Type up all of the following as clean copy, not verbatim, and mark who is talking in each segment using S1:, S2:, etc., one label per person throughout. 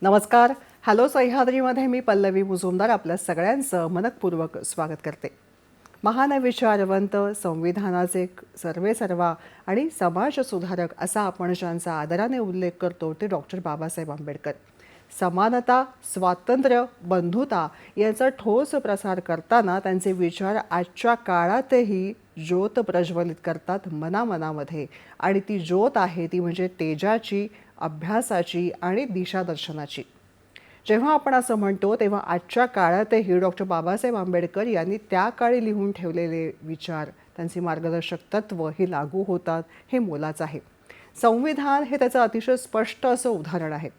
S1: नमस्कार. हॅलो सह्याद्रीमध्ये मी पल्लवी मुजुमदार आपल्या सगळ्यांचं मनपूर्वक स्वागत करते. महान विचारवंत, संविधानाचे सर्वेसर्वा आणि समाजसुधारक असा आपण ज्यांचा आदराने उल्लेख करतो ते डॉक्टर बाबासाहेब आंबेडकर. समानता, स्वातंत्र्य, बंधुता यांचा ठोस प्रसार करताना त्यांचे विचार आजच्या काळातही ज्योत प्रज्वलित करतात मनामनामध्ये. आणि ती ज्योत आहे ती म्हणजे तेजाची, अभ्यासाची आणि दिशादर्शनाची. जेव्हा आपण असं म्हणतो तेव्हा आजच्या काळातही डॉक्टर बाबासाहेब आंबेडकर यांनी त्या काळी लिहून ठेवलेले विचार, त्यांची मार्गदर्शक तत्व ही लागू होतात हे मोलाचं आहे. संविधान हे त्याचं अतिशय स्पष्ट असं उदाहरण आहे.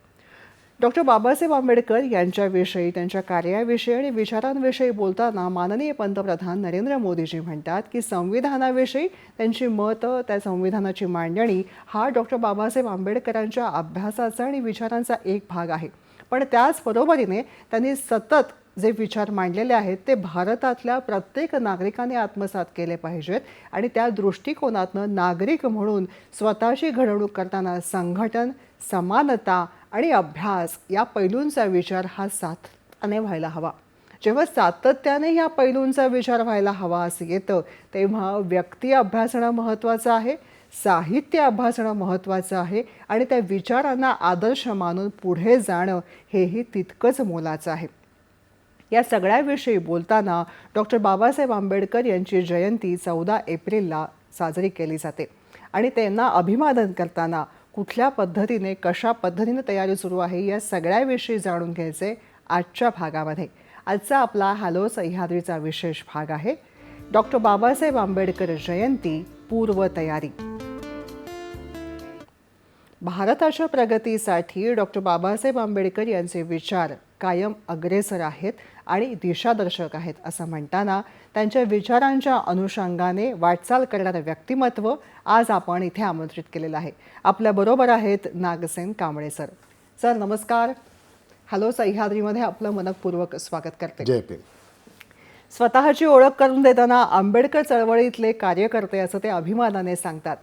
S1: डॉक्टर बाबासाहेब आंबेडकर यांच्याविषयी, त्यांच्या कार्याविषयी आणि विचारांविषयी बोलताना माननीय पंतप्रधान नरेंद्र मोदीजी म्हणतात की संविधानाविषयी त्यांची मतं, त्या संविधानाची मांडणी हा डॉक्टर बाबासाहेब आंबेडकरांच्या अभ्यासाचा आणि विचारांचा एक भाग आहे. पण त्याचबरोबरीने त्यांनी सतत जे विचार मांडलेले आहेत ते भारतातल्या प्रत्येक नागरिकाने आत्मसात केले पाहिजेत. आणि त्या दृष्टिकोनातनं नागरिक म्हणून स्वतःची घडवणूक करताना संघटन, समानता आणि अभ्यास या पैलूंचा विचार हा सातत्याने व्हायला हवा. जेव्हा सातत्याने या पैलूंचा विचार व्हायला हवा असं येतं तेव्हा व्यक्ती अभ्यासणं महत्त्वाचं आहे, साहित्य अभ्यासणं महत्त्वाचं आहे आणि त्या विचारांना आदर्श मानून पुढे जाणं हेही तितकंच मोलाचं आहे. या सगळ्याविषयी बोलताना डॉक्टर बाबासाहेब आंबेडकर यांची जयंती 14 एप्रिलला साजरी केली जाते. आणि त्यांना अभिवादन करताना कुठल्या पद्धतीने, कशा पद्धतीने तयारी सुरू आहे या सगळ्याविषयी जाणून घ्यायचे आजच्या भागामध्ये. आजचा आपला हॅलो सह्याद्रीचा विशेष भाग आहे डॉक्टर बाबासाहेब आंबेडकर जयंती पूर्वतयारी. भारताच्या प्रगतीसाठी डॉक्टर बाबासाहेब आंबेडकर यांचे विचार कायम अग्रेसर आहेत आणि दिशादर्शक आहेत असं म्हणताना त्यांच्या विचारांच्या अनुषंगाने वाटचाल करणारं व्यक्तिमत्व आज आपण इथे आमंत्रित केलेलं आहे. आपल्याबरोबर आहेत नागसेन कांबळे सर. सर नमस्कार. हॅलो सह्याद्रीमध्ये आपलं मनपूर्वक स्वागत करते.
S2: जय भीम.
S1: स्वतःची ओळख करून देताना आंबेडकर चळवळीतले कार्यकर्ते असं ते अभिमानाने सांगतात.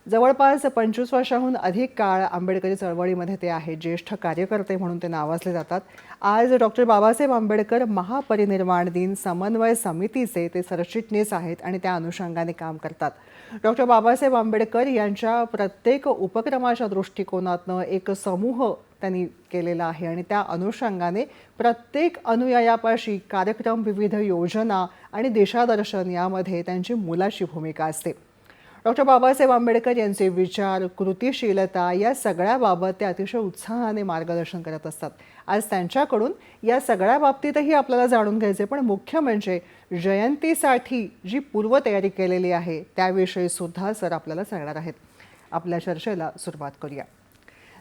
S1: जवळपास 25 वर्षाहून अधिक काळ आंबेडकरी चळवळीमध्ये ते आहेत. ज्येष्ठ कार्यकर्ते म्हणून ते नावाजले जातात. आज डॉक्टर बाबासाहेब आंबेडकर महापरिनिर्वाण दिन समन्वय समितीचे ते सरचिटणीस आहेत आणि त्या अनुषंगाने काम करतात. डॉक्टर बाबासाहेब आंबेडकर यांच्या प्रत्येक उपक्रमाच्या दृष्टिकोनातनं एक समूह त्यांनी केलेला आहे आणि त्या अनुषंगाने प्रत्येक अनुयायापाशी कार्यक्रम, विविध योजना आणि दिशादर्शन यामध्ये त्यांची मोलाची भूमिका असते. डॉक्टर बाबासाहेब आंबेडकर यांचे विचार, कृतिशीलता या सगळ्याबाबत ते अतिशय उत्साहाने मार्गदर्शन करत असतात. आज त्यांच्याकडून या सगळ्या बाबतीतही आपल्याला जाणून घ्यायचे, पण मुख्य म्हणजे जयंतीसाठी जी पूर्वतयारी केलेली आहे त्याविषयी सुद्धा सर आपल्याला सांगणार आहेत. आपल्या चर्चेला सुरुवात करूया.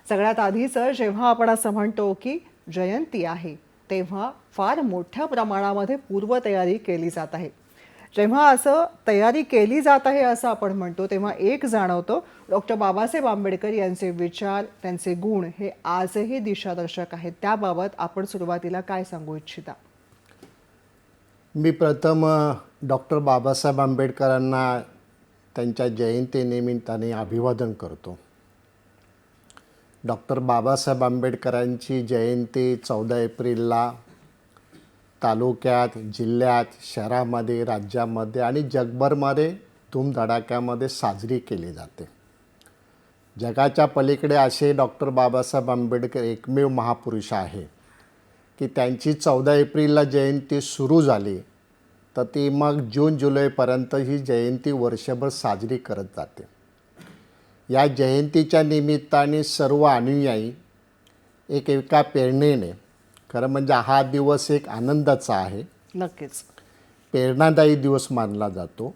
S1: सगळ्यात आधीच जेव्हा आपण असं म्हणतो की जयंती आहे तेव्हा फार मोठ्या प्रमाणामध्ये पूर्वतयारी केली जात आहे. जेव्हा असं तयारी केली जात आहे असं आपण म्हणतो तेव्हा एक जाणवतो डॉक्टर बाबासाहेब आंबेडकर यांचे विचार, त्यांचे गुण हे आजही दिशादर्शक आहेत. त्याबाबत आपण सुरुवातीला काय सांगू इच्छिता?
S2: मी प्रथम डॉक्टर बाबासाहेब आंबेडकरांना त्यांच्या जयंतीनिमित्ताने अभिवादन करतो. डॉक्टर बाबासाहेब आंबेडकरांची जयंती 14 एप्रिलला तालुक्यात, जिल्ह्यात, शहरामध्ये, राज्यामध्ये आणि जगभरमध्ये धूमधडाक्यामध्ये साजरी केली जाते. जगाच्या पलीकडे असे डॉक्टर बाबासाहेब आंबेडकर एकमेव महापुरुष आहे की त्यांची 14 एप्रिलला जयंती सुरू झाली तर ती मग जून जुलैपर्यंत ही जयंती वर्षभर साजरी करत जाते. या जयंतीच्या निमित्ताने सर्व अनुयायी एका प्रेरणेने, खरं म्हणजे हा दिवस एक आनंदाचा आहे,
S1: नक्कीच
S2: प्रेरणादायी दिवस मानला जातो.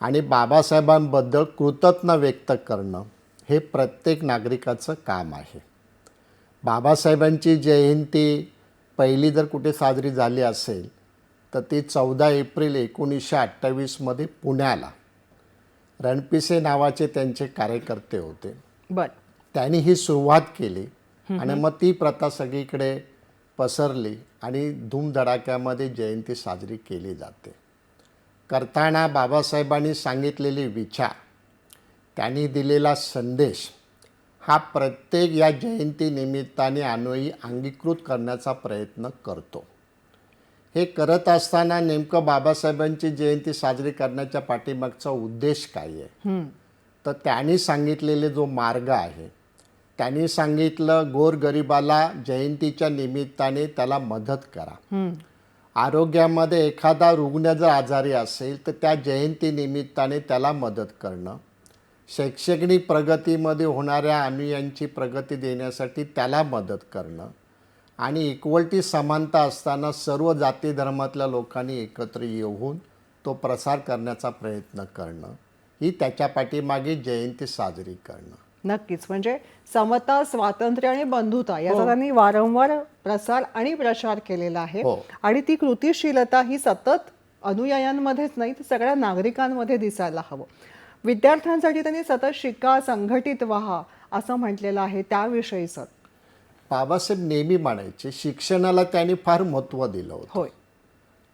S2: आणि बाबासाहेबांबद्दल कृतज्ञता व्यक्त करणं हे प्रत्येक नागरिकाचं काम आहे. बाबासाहेबांची जयंती पहिली जर कुठे साजरी झाली असेल तर ती 14 एप्रिल 1928मध्ये पुण्याला रणपिसे नावाचे त्यांचे कार्यकर्ते होते. त्यांनी ही सुरुवात केली आणि मग ती प्रथा सगळीकडे पसरली आणि धूमधडाक्यामध्ये जयंती साजरी केली जाते. करताना बाबासाहेबांनी सांगितलेले विचार, त्यांनी दिलेला संदेश हा प्रत्येक या जयंती निमित्ताने अन्वयी अंगीकृत करण्याचा प्रयत्न करतो. हे करत असताना नेमकं बाबासाहेबांची जयंती साजरी करण्याच्या पाठीमागचा उद्देश काय आहे, तर त्यांनी सांगितलेले जो मार्ग आहे, त्यांनी सांगितलं गोरगरिबाला जयंतीच्या निमित्ताने त्याला मदत करा. आरोग्यामध्ये एखादा रुग्ण जर आजारी असेल तर त्या जयंती निमित्ताने त्याला मदत करणं, शैक्षणिक प्रगतीमध्ये होणाऱ्या अनुयांची प्रगती देण्यासाठी त्याला मदत करणं आणि इक्वलिटी समानता असताना सर्व जाती धर्मातल्या लोकांनी एकत्र येऊन तो प्रसार करण्याचा प्रयत्न करणं, ही त्याच्या पाठीमागे जयंती साजरी करणं.
S1: नक्कीच. म्हणजे समता, स्वातंत्र्य आणि बंधुता याचा त्यांनी वारंवार प्रसार आणि प्रचार केलेला आहे.
S2: हो.
S1: आणि ती कृतिशीलता ही सतत अनुयायांमध्येच नाही तर सगळ्या नागरिकांमध्ये दिसायला हवं. विद्यार्थ्यांसाठी त्यांनी सतत शिका, संघटित व्हा असं म्हटलेलं आहे. त्याविषयी सर.
S2: बाबासाहेब नेहमी म्हणायचे शिक्षणाला त्यांनी फार महत्त्व दिलं होतं.
S1: होय.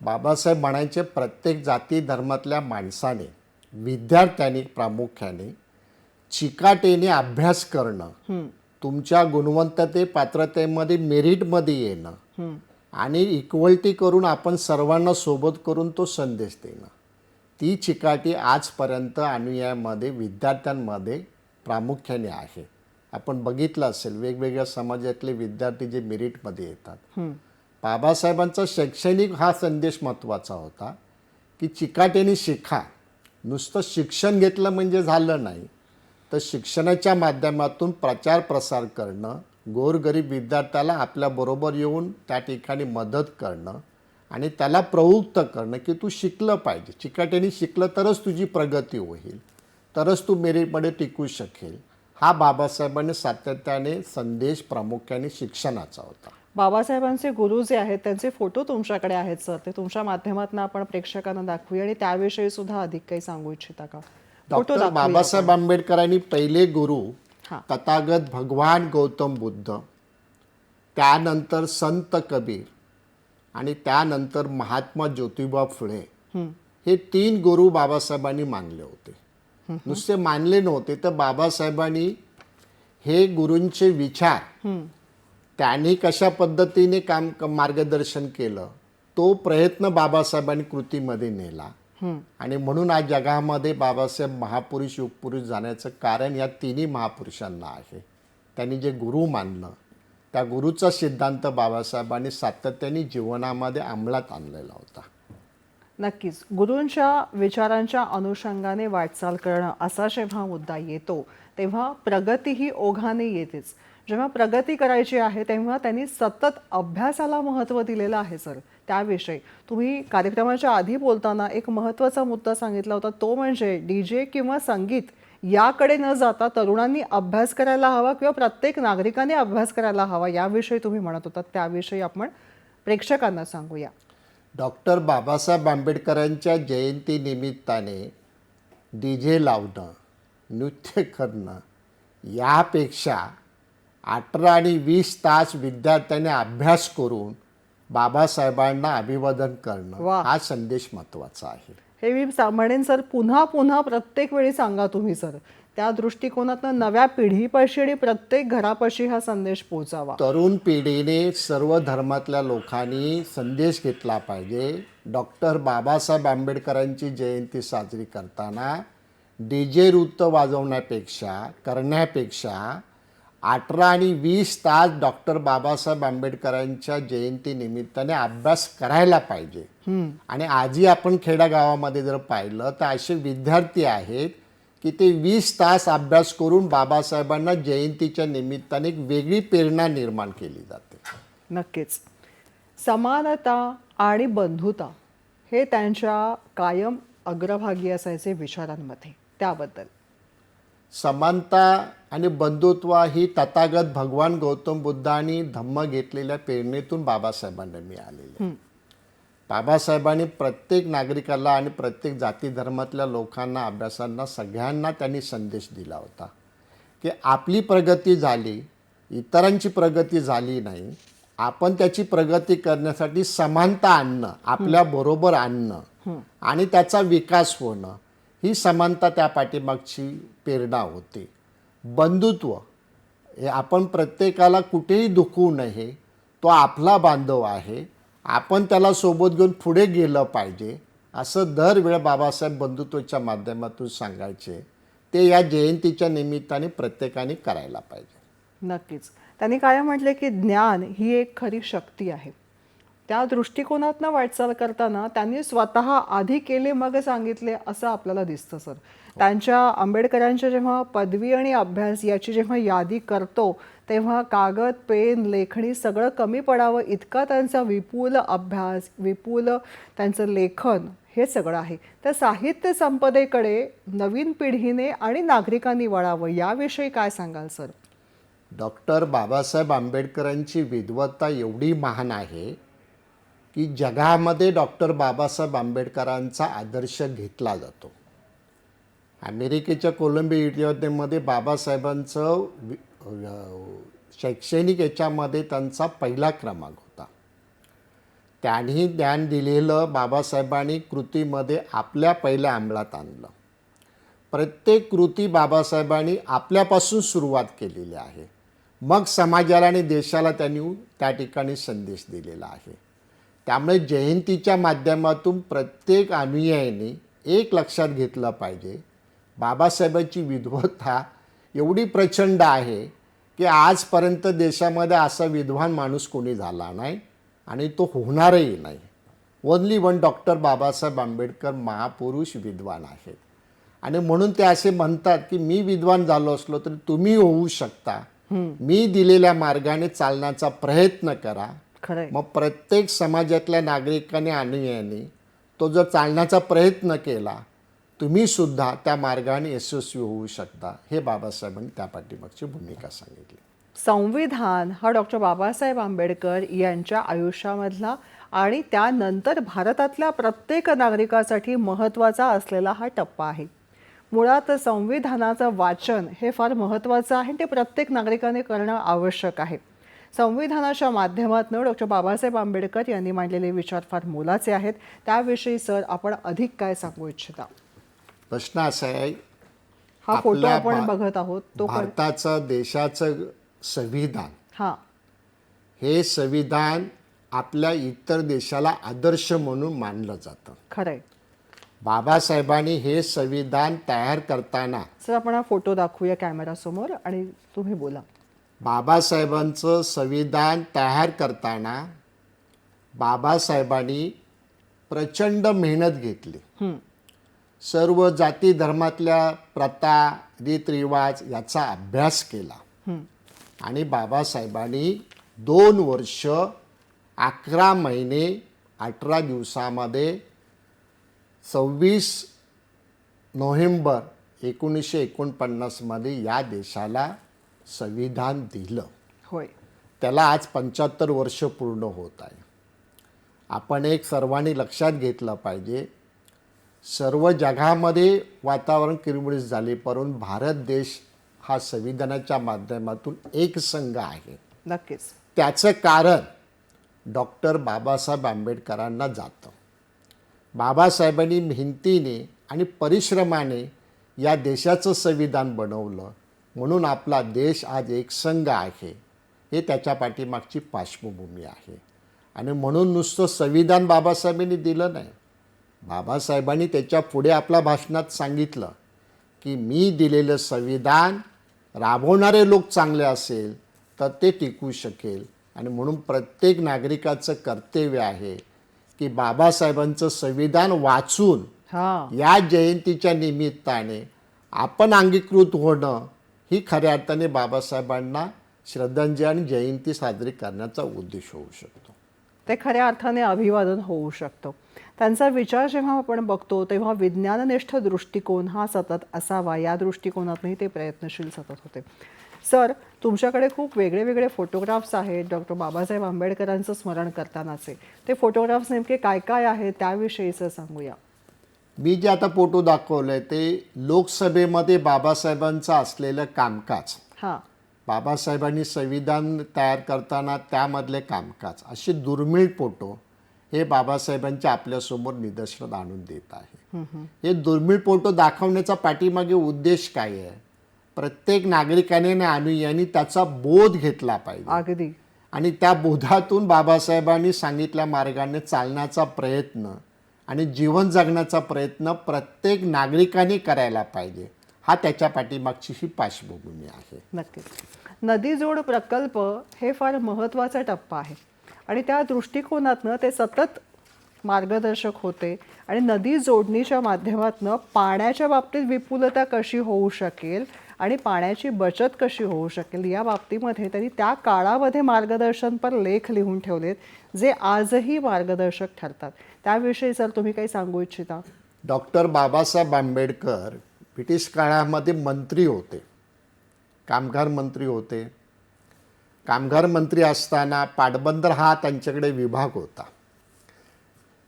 S2: बाबासाहेब म्हणायचे प्रत्येक जाती धर्मातल्या माणसाने, विद्यार्थ्यांनी प्रामुख्याने चिकाटेने अभ्यास करणं, तुमच्या गुणवंतते पात्रतेमध्ये मेरिटमध्ये येणं आणि इक्वलिटी करून आपण सर्वांना सोबत करून तो संदेश देणं, ती चिकाटी आजपर्यंत अनुयायांमध्ये, विद्यार्थ्यांमध्ये प्रामुख्याने आहे. आपण बघितलं असेल वेगवेगळ्या समाजातले विद्यार्थी जे मेरिटमध्ये येतात. बाबासाहेबांचा शैक्षणिक हा संदेश महत्त्वाचा होता की चिकाटीने शिका. नुसतं शिक्षण घेतलं म्हणजे झालं नाही, तर शिक्षणाच्या माध्यमातून प्रचार प्रसार करणं, गोरगरीब विद्यार्थ्याला आपल्याबरोबर येऊन त्या ठिकाणी मदत करणं आणि त्याला प्रवृत्त करणं की तू शिकलं पाहिजे. चिकाटीने शिकलं तरच तुझी प्रगती होईल, तरच तू मेरिटमध्ये टिकू शकेल. हा बाबासाहेबांनी सातत्याने संदेश प्रामुख्याने शिक्षणाचा होता.
S1: बाबासाहेबांचे गुरु जे आहेत त्यांचे फोटो तुमच्याकडे आहेत सर, ते तुमच्या माध्यमातून आपण प्रेक्षकांना दाखवूया आणि त्याविषयी सुद्धा अधिक काही सांगू इच्छिता का?
S2: डॉक्टर बाबासाहेब आंबेडकरांनी पहिले गुरु
S1: हां.
S2: तथागत भगवान गौतम बुद्ध, त्यानंतर संत कबीर आणि त्यानंतर महात्मा ज्योतिबा फुले, हे 3 गुरु बाबासाहेबांनी मानले होते. नुसते मानले नव्हते तर बाबासाहेबांनी हे गुरूंचे विचार त्यांनी कशा पद्धतीने मार्गदर्शन केलं, तो प्रयत्न बाबासाहेबांनी कृतीमध्ये नेला. आणि म्हणून आज जगामध्ये बाबासाहेब महापुरुष युगपुरुष जाण्याचं कारण या 3 महापुरुषांना आहे. त्यांनी जे गुरु मानलं त्या गुरुचा सिद्धांत बाबासाहेबांनी सातत्याने जीवनामध्ये अंमलात आणलेला होता.
S1: नक्कीच. गुरूंच्या विचारांच्या अनुषंगाने वाटचाल करणं असा जेव्हा मुद्दा येतो तेव्हा प्रगती ही ओघाने येतेच. जेव्हा प्रगती करायची आहे तेव्हा त्यांनी सतत अभ्यासाला महत्त्व दिलेलं आहे सर. त्याविषयी तुम्ही कार्यक्रमाच्या आधी बोलताना एक महत्त्वाचा मुद्दा सांगितला होता, तो म्हणजे DJ किंवा संगीत याकडे न जाता तरुणांनी अभ्यास करायला हवा किंवा प्रत्येक नागरिकाने अभ्यास करायला हवा, याविषयी तुम्ही म्हणत होता. त्याविषयी आपण प्रेक्षकांना सांगूया.
S2: डॉक्टर बाबासाहेब आंबेडकरांच्या जयंती निमित्ताने DJ लावणं, नृत्य करणं यापेक्षा 18 आणि 20 तास विद्यार्थ्यांनी अभ्यास करून बाबासाहेबांना अभिवादन करणं,
S1: वा.
S2: हा संदेश महत्त्वाचा आहे.
S1: हे मी म्हणेन सर, पुन्हा पुन्हा प्रत्येक वेळी सांगा तुम्ही सर. त्या दृष्टिकोनातून नव्या पिढीपाशी आणि प्रत्येक घरापाशी हा संदेश पोहोचावा.
S2: तरुण पिढीने सर्व धर्मातल्या लोकांनी संदेश घेतला पाहिजे. डॉक्टर बाबासाहेब आंबेडकरांची जयंती साजरी करताना DJ नृत्य वाजवण्यापेक्षा करण्यापेक्षा 18 आणि 20 तास डॉक्टर बाबासाहेब आंबेडकरांच्या जयंती निमित्ताने अभ्यास करायला पाहिजे. आणि आजही आपण खेड्यागावामध्ये जर पाहिलं तर असे विद्यार्थी आहेत की ते 20 तास अभ्यास करून बाबासाहेबांना जयंतीच्या निमित्ताने एक वेगळी प्रेरणा निर्माण केली जाते.
S1: नक्कीच. समानता आणि बंधुता हे त्यांच्या कायम अग्रभागी असायचे विचारांमध्ये. त्याबद्दल
S2: समानता आणि बंधुत्व ही तथागत भगवान गौतम बुद्धांनी धम्म घेतलेल्या प्रेरणेतून बाबासाहेबांना मिळालेली. बाबासाहेबांनी प्रत्येक नागरिकाला आणि प्रत्येक जाती धर्मातल्या लोकांना, अभ्यासांना, सगळ्यांना त्यांनी संदेश दिला होता की आपली प्रगती झाली, इतरांची प्रगती झाली नाही, आपण त्याची प्रगती करण्यासाठी समानता आणणं, आपल्याबरोबर आणणं आणि त्याचा विकास होणं, ही समानता त्या पाठीमागची प्रेरणा होती. बंधुत्व आपण प्रत्येकाला कुठेही दुखवू नये. तो आपला बांधव आहे, आपण त्याला सोबत घेऊन पुढे गेलं पाहिजे असं दरवेळेला बाबासाहेब बंधुत्वाच्या माध्यमातून सांगायचे. ते या जयंतीच्या निमित्ताने प्रत्येकाने करायला पाहिजे.
S1: नक्कीच. त्यांनी काय म्हटले की ज्ञान ही एक खरी शक्ती आहे. त्या दृष्टिकोनातनं वाटचाल करताना त्यांनी स्वतः आधी केले मग सांगितले असं आपल्याला दिसतं सर. त्यांच्या आंबेडकरांच्या जेव्हा पदवी आणि अभ्यास याची जेव्हा यादी करतो तेव्हा कागद पेन लेखणी सगळं कमी पडावं इतका त्यांचा विपुल अभ्यास विपुल त्यांचं लेखन हे सगळं आहे. त्या साहित्य संपदेकडे नवीन पिढीने आणि नागरिकांनी वळावं याविषयी काय सांगाल सर?
S2: डॉक्टर बाबासाहेब आंबेडकरांची विद्वत्ता एवढी महान आहे की जगामध्ये डॉक्टर बाबासाहेब आंबेडकरांचा आदर्श घेतला जातो. अमेरिकेच्या कोलंबिया युनिव्हर्सिटीमध्ये बाबासाहेबांचं शैक्षणिक याच्यामध्ये त्यांचा पहिला क्रमांक होता. त्यांनी ज्ञान दिलेलं बाबासाहेबांनी कृतीमध्ये आपल्या पहिल्या अंमलात आणलं. प्रत्येक कृती बाबासाहेबांनी आपल्यापासून सुरुवात केलेली आहे. मग समाजाला आणि देशाला त्यांनी त्या ठिकाणी संदेश दिलेला आहे. त्यामुळे जयंतीच्या माध्यमातून प्रत्येक अनुयायांनी एक लक्षात घेतलं पाहिजे, बाबासाहेबांची विद्वत्ता एवढी प्रचंड आहे की आजपर्यंत देशामध्ये असा विद्वान माणूस कोणी झाला नाही आणि तो होणारही नाही. Only one doctor Babasaheb Ambedkar महापुरुष विद्वान आहेत. आणि म्हणून ते असे म्हणतात की मी विद्वान झालो असलो तरी तुम्ही होऊ शकता. मी दिलेल्या मार्गाने चालण्याचा प्रयत्न करा.
S1: खरंय.
S2: मग प्रत्येक समाजातल्या नागरिकांनी अनुयायांनी तो जर चालण्याचा प्रयत्न केला, तुम्ही सुद्धा त्या मार्गाने यशस्वी होऊ शकता. हे बाबासाहेबांनी त्या पाठीमागची भूमिका सांगितली.
S1: संविधान हा डॉक्टर बाबासाहेब आंबेडकर यांच्या आयुष्यामधला आणि त्यानंतर भारतातल्या प्रत्येक नागरिकासाठी महत्त्वाचा असलेला हा टप्पा आहे. मुळात संविधानाचं वाचन हे फार महत्त्वाचं आहे. ते प्रत्येक नागरिकाने करणं आवश्यक आहे. संविधानाच्या माध्यमातून डॉक्टर बाबासाहेब आंबेडकर यांनी मांडलेले विचार फार मोलाचे आहेत. त्याविषयी सर आपण अधिक काय सांगू इच्छिता?
S2: प्रश्न असा आहे,
S1: हा फोटो
S2: आपल्या
S1: आपण बघत आहोत तो
S2: भारताचं देशाचं संविधान,
S1: हा
S2: हे संविधान आपल्या इतर देशाला आदर्श म्हणून मानलं जातं.
S1: खरंय.
S2: बाबासाहेबांनी हे संविधान तयार करताना,
S1: सर आपण हा फोटो दाखवूया कॅमेरासमोर आणि तुम्ही बोला.
S2: बाबासाहेबांचं संविधान तयार करताना बाबासाहेबांनी प्रचंड मेहनत घेतली. सर्व जाती धर्मातल्या प्रथा रीतरिवाज याचा अभ्यास केला. आणि बाबासाहेबांनी 2 वर्ष 11 महिने 18 दिवसामध्ये 26 नोव्हेंबर 1949 मध्ये या देशाला संविधान दिलं.
S1: होय.
S2: त्याला आज 75 वर्ष पूर्ण होत आहे. आपण एक सर्वांनी लक्षात घेतलं पाहिजे, सर्व जगामध्ये वातावरण किरमिरीत झाले परंतु भारत देश हा संविधानाच्या माध्यमातून एक संघ आहे.
S1: नक्कीच.
S2: त्याचं कारण डॉक्टर बाबासाहेब आंबेडकरांना जातं. बाबासाहेबांनी मेहनतीने आणि परिश्रमाने या देशाचं संविधान बनवलं म्हणून आपला देश आज एक संघ आहे. हे त्याच्या पाठीमागची पार्श्वभूमी आहे. आणि म्हणून नुसतं संविधान बाबासाहेबांनी दिलं नाही, बाबासाहेबांनी त्याच्या पुढे आपल्या भाषणात सांगितलं की मी दिलेलं संविधान राबवणारे लोक चांगले असेल तर ते टिकू शकेल. आणि म्हणून प्रत्येक नागरिकाचं कर्तव्य आहे की बाबासाहेबांचं संविधान वाचून या जयंतीच्या निमित्ताने आपण अंगीकृत होणं ही खऱ्या अर्थाने बाबासाहेबांना श्रद्धांजली आणि जयंती साजरी करण्याचा उद्देश होऊ शकतो.
S1: ते खऱ्या अर्थाने अभिवादन होऊ शकतं. त्यांचा विचार जेव्हा आपण बघतो तेव्हा विज्ञाननिष्ठ दृष्टिकोन हा सतत असावा या दृष्टिकोनातूनही ते प्रयत्नशील सतत होते. सर तुमच्याकडे खूप वेगळे वेगळे फोटोग्राफ्स आहेत डॉक्टर बाबासाहेब आंबेडकरांचं स्मरण करतानाचे. ते फोटोग्राफ्स नेमके काय काय आहेत त्याविषयीचं सांगूया.
S2: मी जे आता फोटो दाखवले ते लोकसभेमध्ये बाबासाहेबांचं असलेलं कामकाज, बाबासाहेबांनी संविधान तयार करताना त्यामधले कामकाज, असे दुर्मिळ फोटो हे बाबासाहेबांच्या आपल्यासमोर निदर्शनात आणून देत आहे. हे दुर्मिळ फोटो दाखवण्याचा पाठीमागे उद्देश काय आहे प्रत्येक नागरिकाने आणि अनुयायांनी त्याचा बोध घेतला पाहिजे
S1: अगदी
S2: आणि त्या बोधातून बाबासाहेबांनी सांगितल्या मार्गाने चालण्याचा प्रयत्न आणि जीवन जगण्याचा प्रयत्न प्रत्येक नागरिकाने करायला पाहिजे. हा त्याच्या पाठीमागची ही पार्श्वभूमी आहे.
S1: नक्कीच. नदी जोड प्रकल्प हे फार महत्त्वाचा टप्पा आहे आणि त्या दृष्टिकोनातनं ते सतत मार्गदर्शक होते आणि नदी जोडणीच्या माध्यमातून पाण्याच्या बाबतीत विपुलता कशी होऊ शकेल आणि पाण्याची बचत कशी होऊ शकेल या बाबतीमध्ये त्यांनी त्या काळामध्ये मार्गदर्शनपर लेख लिहून ठेवलेत जे आजही मार्गदर्शक ठरतात. त्याविषयी सर तुम्ही काही सांगू इच्छिता?
S2: डॉक्टर बाबासाहेब आंबेडकर ब्रिटिश काळामध्ये मंत्री होते, कामगार मंत्री होते. कामगार मंत्री असताना पाटबंदर हा त्यांच्याकडे विभाग होता.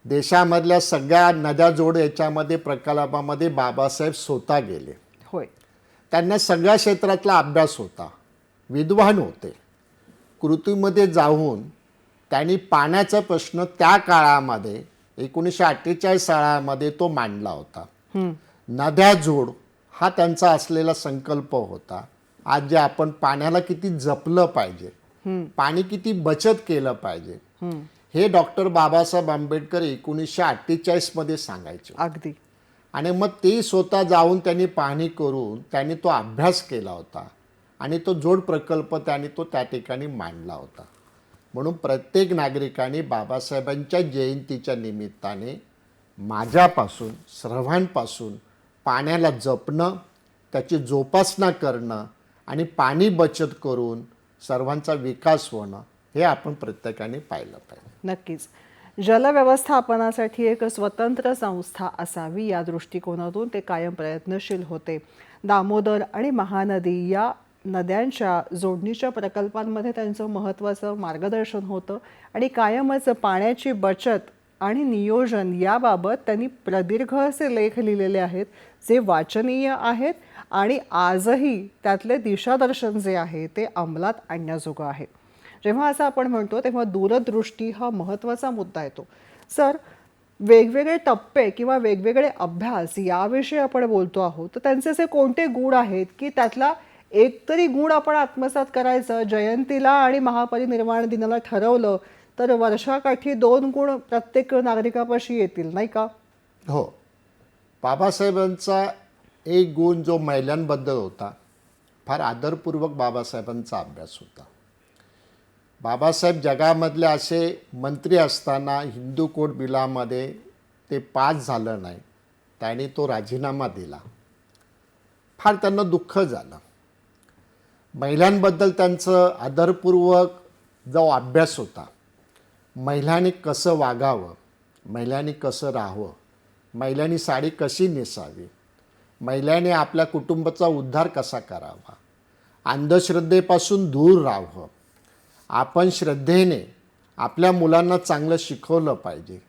S2: देशामधल्या सगळ्या नद्या जोड याच्यामध्ये प्रकल्पामध्ये बाबासाहेब स्वतः गेले.
S1: होय.
S2: त्यांना सगळ्या क्षेत्रातला अभ्यास होता, विद्वान होते. कृतीमध्ये जाऊन त्यांनी पाण्याचा प्रश्न त्या काळामध्ये 1948 सालामध्ये तो मांडला होता. नद्या जोड हा त्यांचा असलेला संकल्प होता. आज जे आपण पाण्याला किती जपलं पाहिजे, पाणी किती बचत केलं पाहिजे, हे डॉक्टर बाबासाहेब आंबेडकर 1948 मध्ये सांगायचे.
S1: अगदी.
S2: आणि मग ते स्वतः जाऊन त्यांनी पाहणी करून त्यांनी तो अभ्यास केला होता आणि तो जोड प्रकल्प त्यांनी तो त्या ठिकाणी मांडला होता. म्हणून प्रत्येक नागरिकाने बाबासाहेबांच्या जयंतीच्या निमित्ताने माझ्यापासून सर्वांपासून पाण्याला जपणं, त्याची जोपासना करणं आणि पाणी बचत करून सर्वांचा विकास होणं हे आपण प्रत्येकाने पाहिलं पाहिजे.
S1: नक्कीच. जलव्यवस्थापनासाठी एक स्वतंत्र संस्था असावी या दृष्टिकोनातून ते कायम प्रयत्नशील होते. दामोदर आणि महानदी या नद्यांच्या जोडणीच्या प्रकल्पांमध्ये त्यांचं महत्त्वाचं मार्गदर्शन होतं आणि कायमच पाण्याची बचत आणि नियोजन याबाबत त्यांनी प्रदीर्घ असे लेख लिहिलेले आहेत जे वाचनीय आहेत आणि आजही त्यातले दिशादर्शन जे आहे ते अंमलात आणण्याजोगं आहे. जेव्हा असं आपण म्हणतो तेव्हा दूरदृष्टी हा महत्त्वाचा मुद्दा येतो. सर, वेगवेगळे टप्पे किंवा वेगवेगळे अभ्यास याविषयी आपण बोलतो आहोत, तर त्यांचे असे कोणते गुण आहेत की त्यातला एकतरी गुण आपण आत्मसात करायचं? जयंतीला आणि महापरिनिर्वाण दिनाला ठरवलं तर वर्षाकाठी 2 गुण प्रत्येक नागरिकापाशी येतील, नाही का?
S2: हो. बाबासाहेबांचा एक गुण जो महिलांबद्दल होता, फार आदरपूर्वक बाबासाहेबांचा अभ्यास होता. बाबासाहेब जगामधले असे मंत्री असताना हिंदू कोड बिलामध्ये ते पास झालं नाही, त्यांनी तो राजीनामा दिला. फार त्यांना दुःख झालं. महिलांबद्दल त्यांचं आदरपूर्वक जो अभ्यास होता, महिलांनी कसं वागावं, महिलांनी कसं राहावं, महिलांनी साडी कशी नेसावी, महिलांनी आपल्या कुटुंबाचा उद्धार कसा करावा, अंधश्रद्धेपासून दूर राहावं, आपण श्रद्धेने आपल्या मुलांना चांगलं शिकवलं पाहिजे,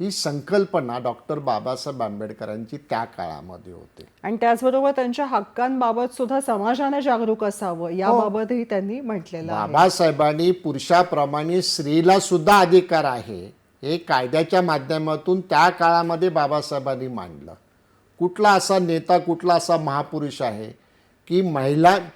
S2: ही संकल्पना डॉक्टर बाबासाहेब आंबेडकरांची त्या काळामध्ये होते.
S1: आणि त्याचबरोबर त्यांच्या हक्कांबाबत सुद्धा समाजाने जागरूक असावं याबाबतही त्यांनी म्हटलेलं आहे.
S2: बाबासाहेबांनी पुरुषाप्रमाणे स्त्रीला सुद्धा अधिकार आहे हे कायद्याच्या माध्यमातून त्या काळामध्ये बाबासाहेबांनी मांडलं. कुठला असा नेता, कुठला असा महापुरुष आहे की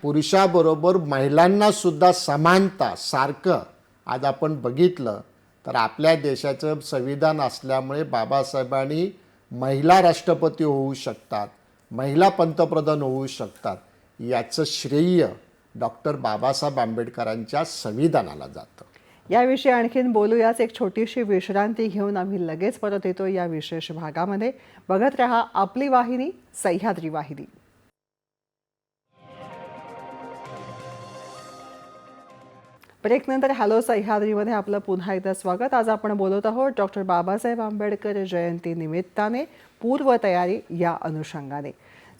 S2: पुरुषाबरोबर महिलांना सुद्धा समानता सारखं आज आपण बघितलं तर आपल्या देशाचं संविधान असल्यामुळे बाबासाहेबांनी महिला राष्ट्रपती होऊ शकतात, महिला पंतप्रधान होऊ शकतात, याचं श्रेय डॉक्टर बाबासाहेब आंबेडकरांच्या संविधानाला जातं.
S1: याविषयी आणखीन बोलूयाच. एक छोटीशी विश्रांती घेऊन आम्ही लगेच परत येतो या विशेष भागामध्ये. बघत रहा आपली वाहिनी, सह्याद्री वाहिनी. ब्रेकनंतर हॅलो सह्याद्रीमध्ये आपलं पुन्हा एकदा स्वागत. आज आपण बोलत आहोत डॉक्टर बाबासाहेब आंबेडकर जयंती निमित्ताने पूर्वतयारी या अनुषंगाने.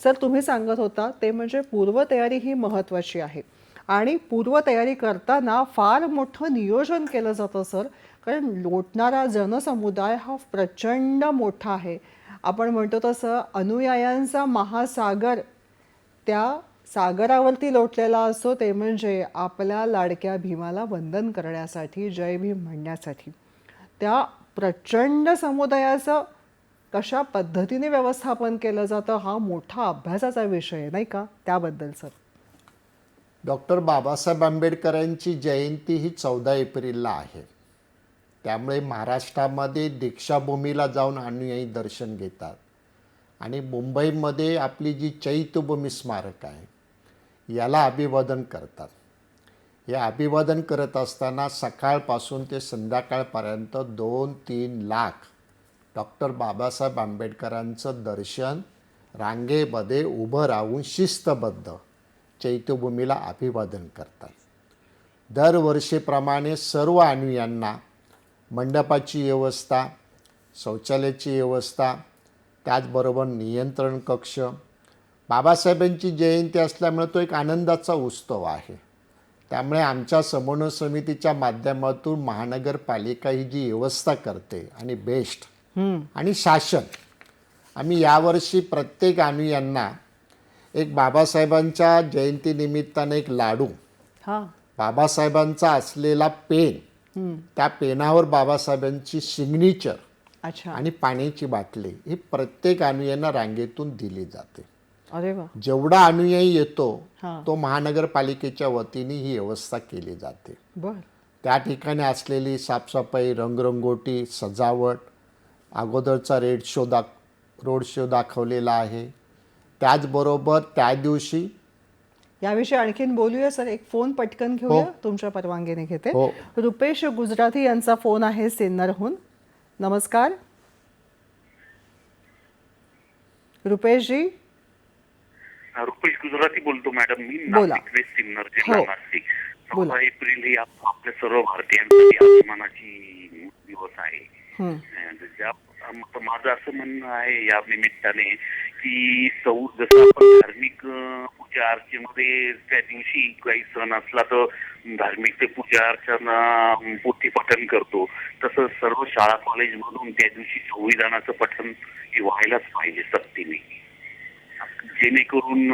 S1: सर, तुम्ही सांगत होता ते म्हणजे पूर्वतयारी ही महत्त्वाची आहे आणि पूर्वतयारी करताना फार मोठं नियोजन केलं जातं सर, कारण लोटणारा जनसमुदाय हा प्रचंड मोठा आहे. आपण म्हणतो तसं अनुयायांचा महासागर त्या सागरावरती लोटलेला असतो, ते म्हणजे आपल्या लाडक्या भीमाला वंदन करण्यासाठी, जय भीम म्हणण्यासाठी. त्या प्रचंड समुदायाचं कशा पद्धतीने व्यवस्थापन केलं जातं हा मोठा अभ्यासाचा विषय आहे, नाही का? त्याबद्दल सर.
S2: डॉक्टर बाबासाहेब आंबेडकरांची जयंती ही 14 एप्रिलला आहे. त्यामुळे महाराष्ट्रामध्ये दीक्षाभूमीला जाऊन अनुयायी दर्शन घेतात आणि मुंबईमध्ये आपली जी चैत्यभूमी स्मारक आहे याला अभिवादन करतात. हे अभिवादन करत असताना सकाळपासून ते संध्याकाळपर्यंत 2-3 लाख डॉक्टर बाबासाहेब आंबेडकरांचं दर्शन रांगेमध्ये उभं राहून शिस्तबद्ध चैत्यभूमीला अभिवादन करतात. दरवर्षीप्रमाणे सर्व अनुयांना मंडपाची व्यवस्था, शौचालयाची व्यवस्था, त्याचबरोबर नियंत्रण कक्ष. बाबासाहेबांची जयंती असल्यामुळे तो एक आनंदाचा उत्सव आहे. त्यामुळे आमच्या समन्वय समितीच्या माध्यमातून महानगरपालिका ही जी व्यवस्था करते आणि बेस्ट आणि शासन, आम्ही यावर्षी प्रत्येक अनुयांना एक बाबासाहेबांच्या जयंतीनिमित्ताने एक लाडू,
S1: हां
S2: बाबासाहेबांचा असलेला पेन, त्या पेनावर बाबासाहेबांची सिग्नेचर
S1: अच्छा.
S2: आणि पाण्याची बाटली ही प्रत्येक अनुयायांना रांगेतून दिली जाते.
S1: अरे वा.
S2: जेवढा अनुयायी येतो
S1: हां.
S2: तो महानगरपालिकेच्या वतीने ही व्यवस्था केली जाते.
S1: बर.
S2: त्या ठिकाणी असलेली साफसफाई, रंगरंगोटी, सजावट, अगोदरचा रोड शो दाखवलेला आहे. त्याचबरोबर त्या दिवशी
S1: याविषयी आणखीन बोलूया सर. एक फोन पटकन घेऊया, तुमच्या परवानगीने घेते.
S2: हो.
S1: रुपेश गुजराती यांचा फोन आहे सिन्नरहून. नमस्कार रुपेशजी.
S3: रुपेश गुजराती बोलतो मॅडम मी.
S1: बोला.
S3: नाशिक वेस्ट सिन्नर जिल्हा
S1: हो.
S3: नाशिक.
S1: बोला.
S3: 14 एप्रिल ही आपल्या सर्व भारतीयांसाठी अभिमानाची दिवस आहे. माझं असं म्हणणं आहे या निमित्ताने की जसं आपण धार्मिक पूजा अर्चेमध्ये त्या दिवशी काही सण असला तर धार्मिक ते पूजा अर्चना पोथी पठण करतो, तसं सर्व शाळा कॉलेजमधून त्या दिवशी संविधानाचं पठण हे व्हायलाच पाहिजे सक्तीने, जेणेकरून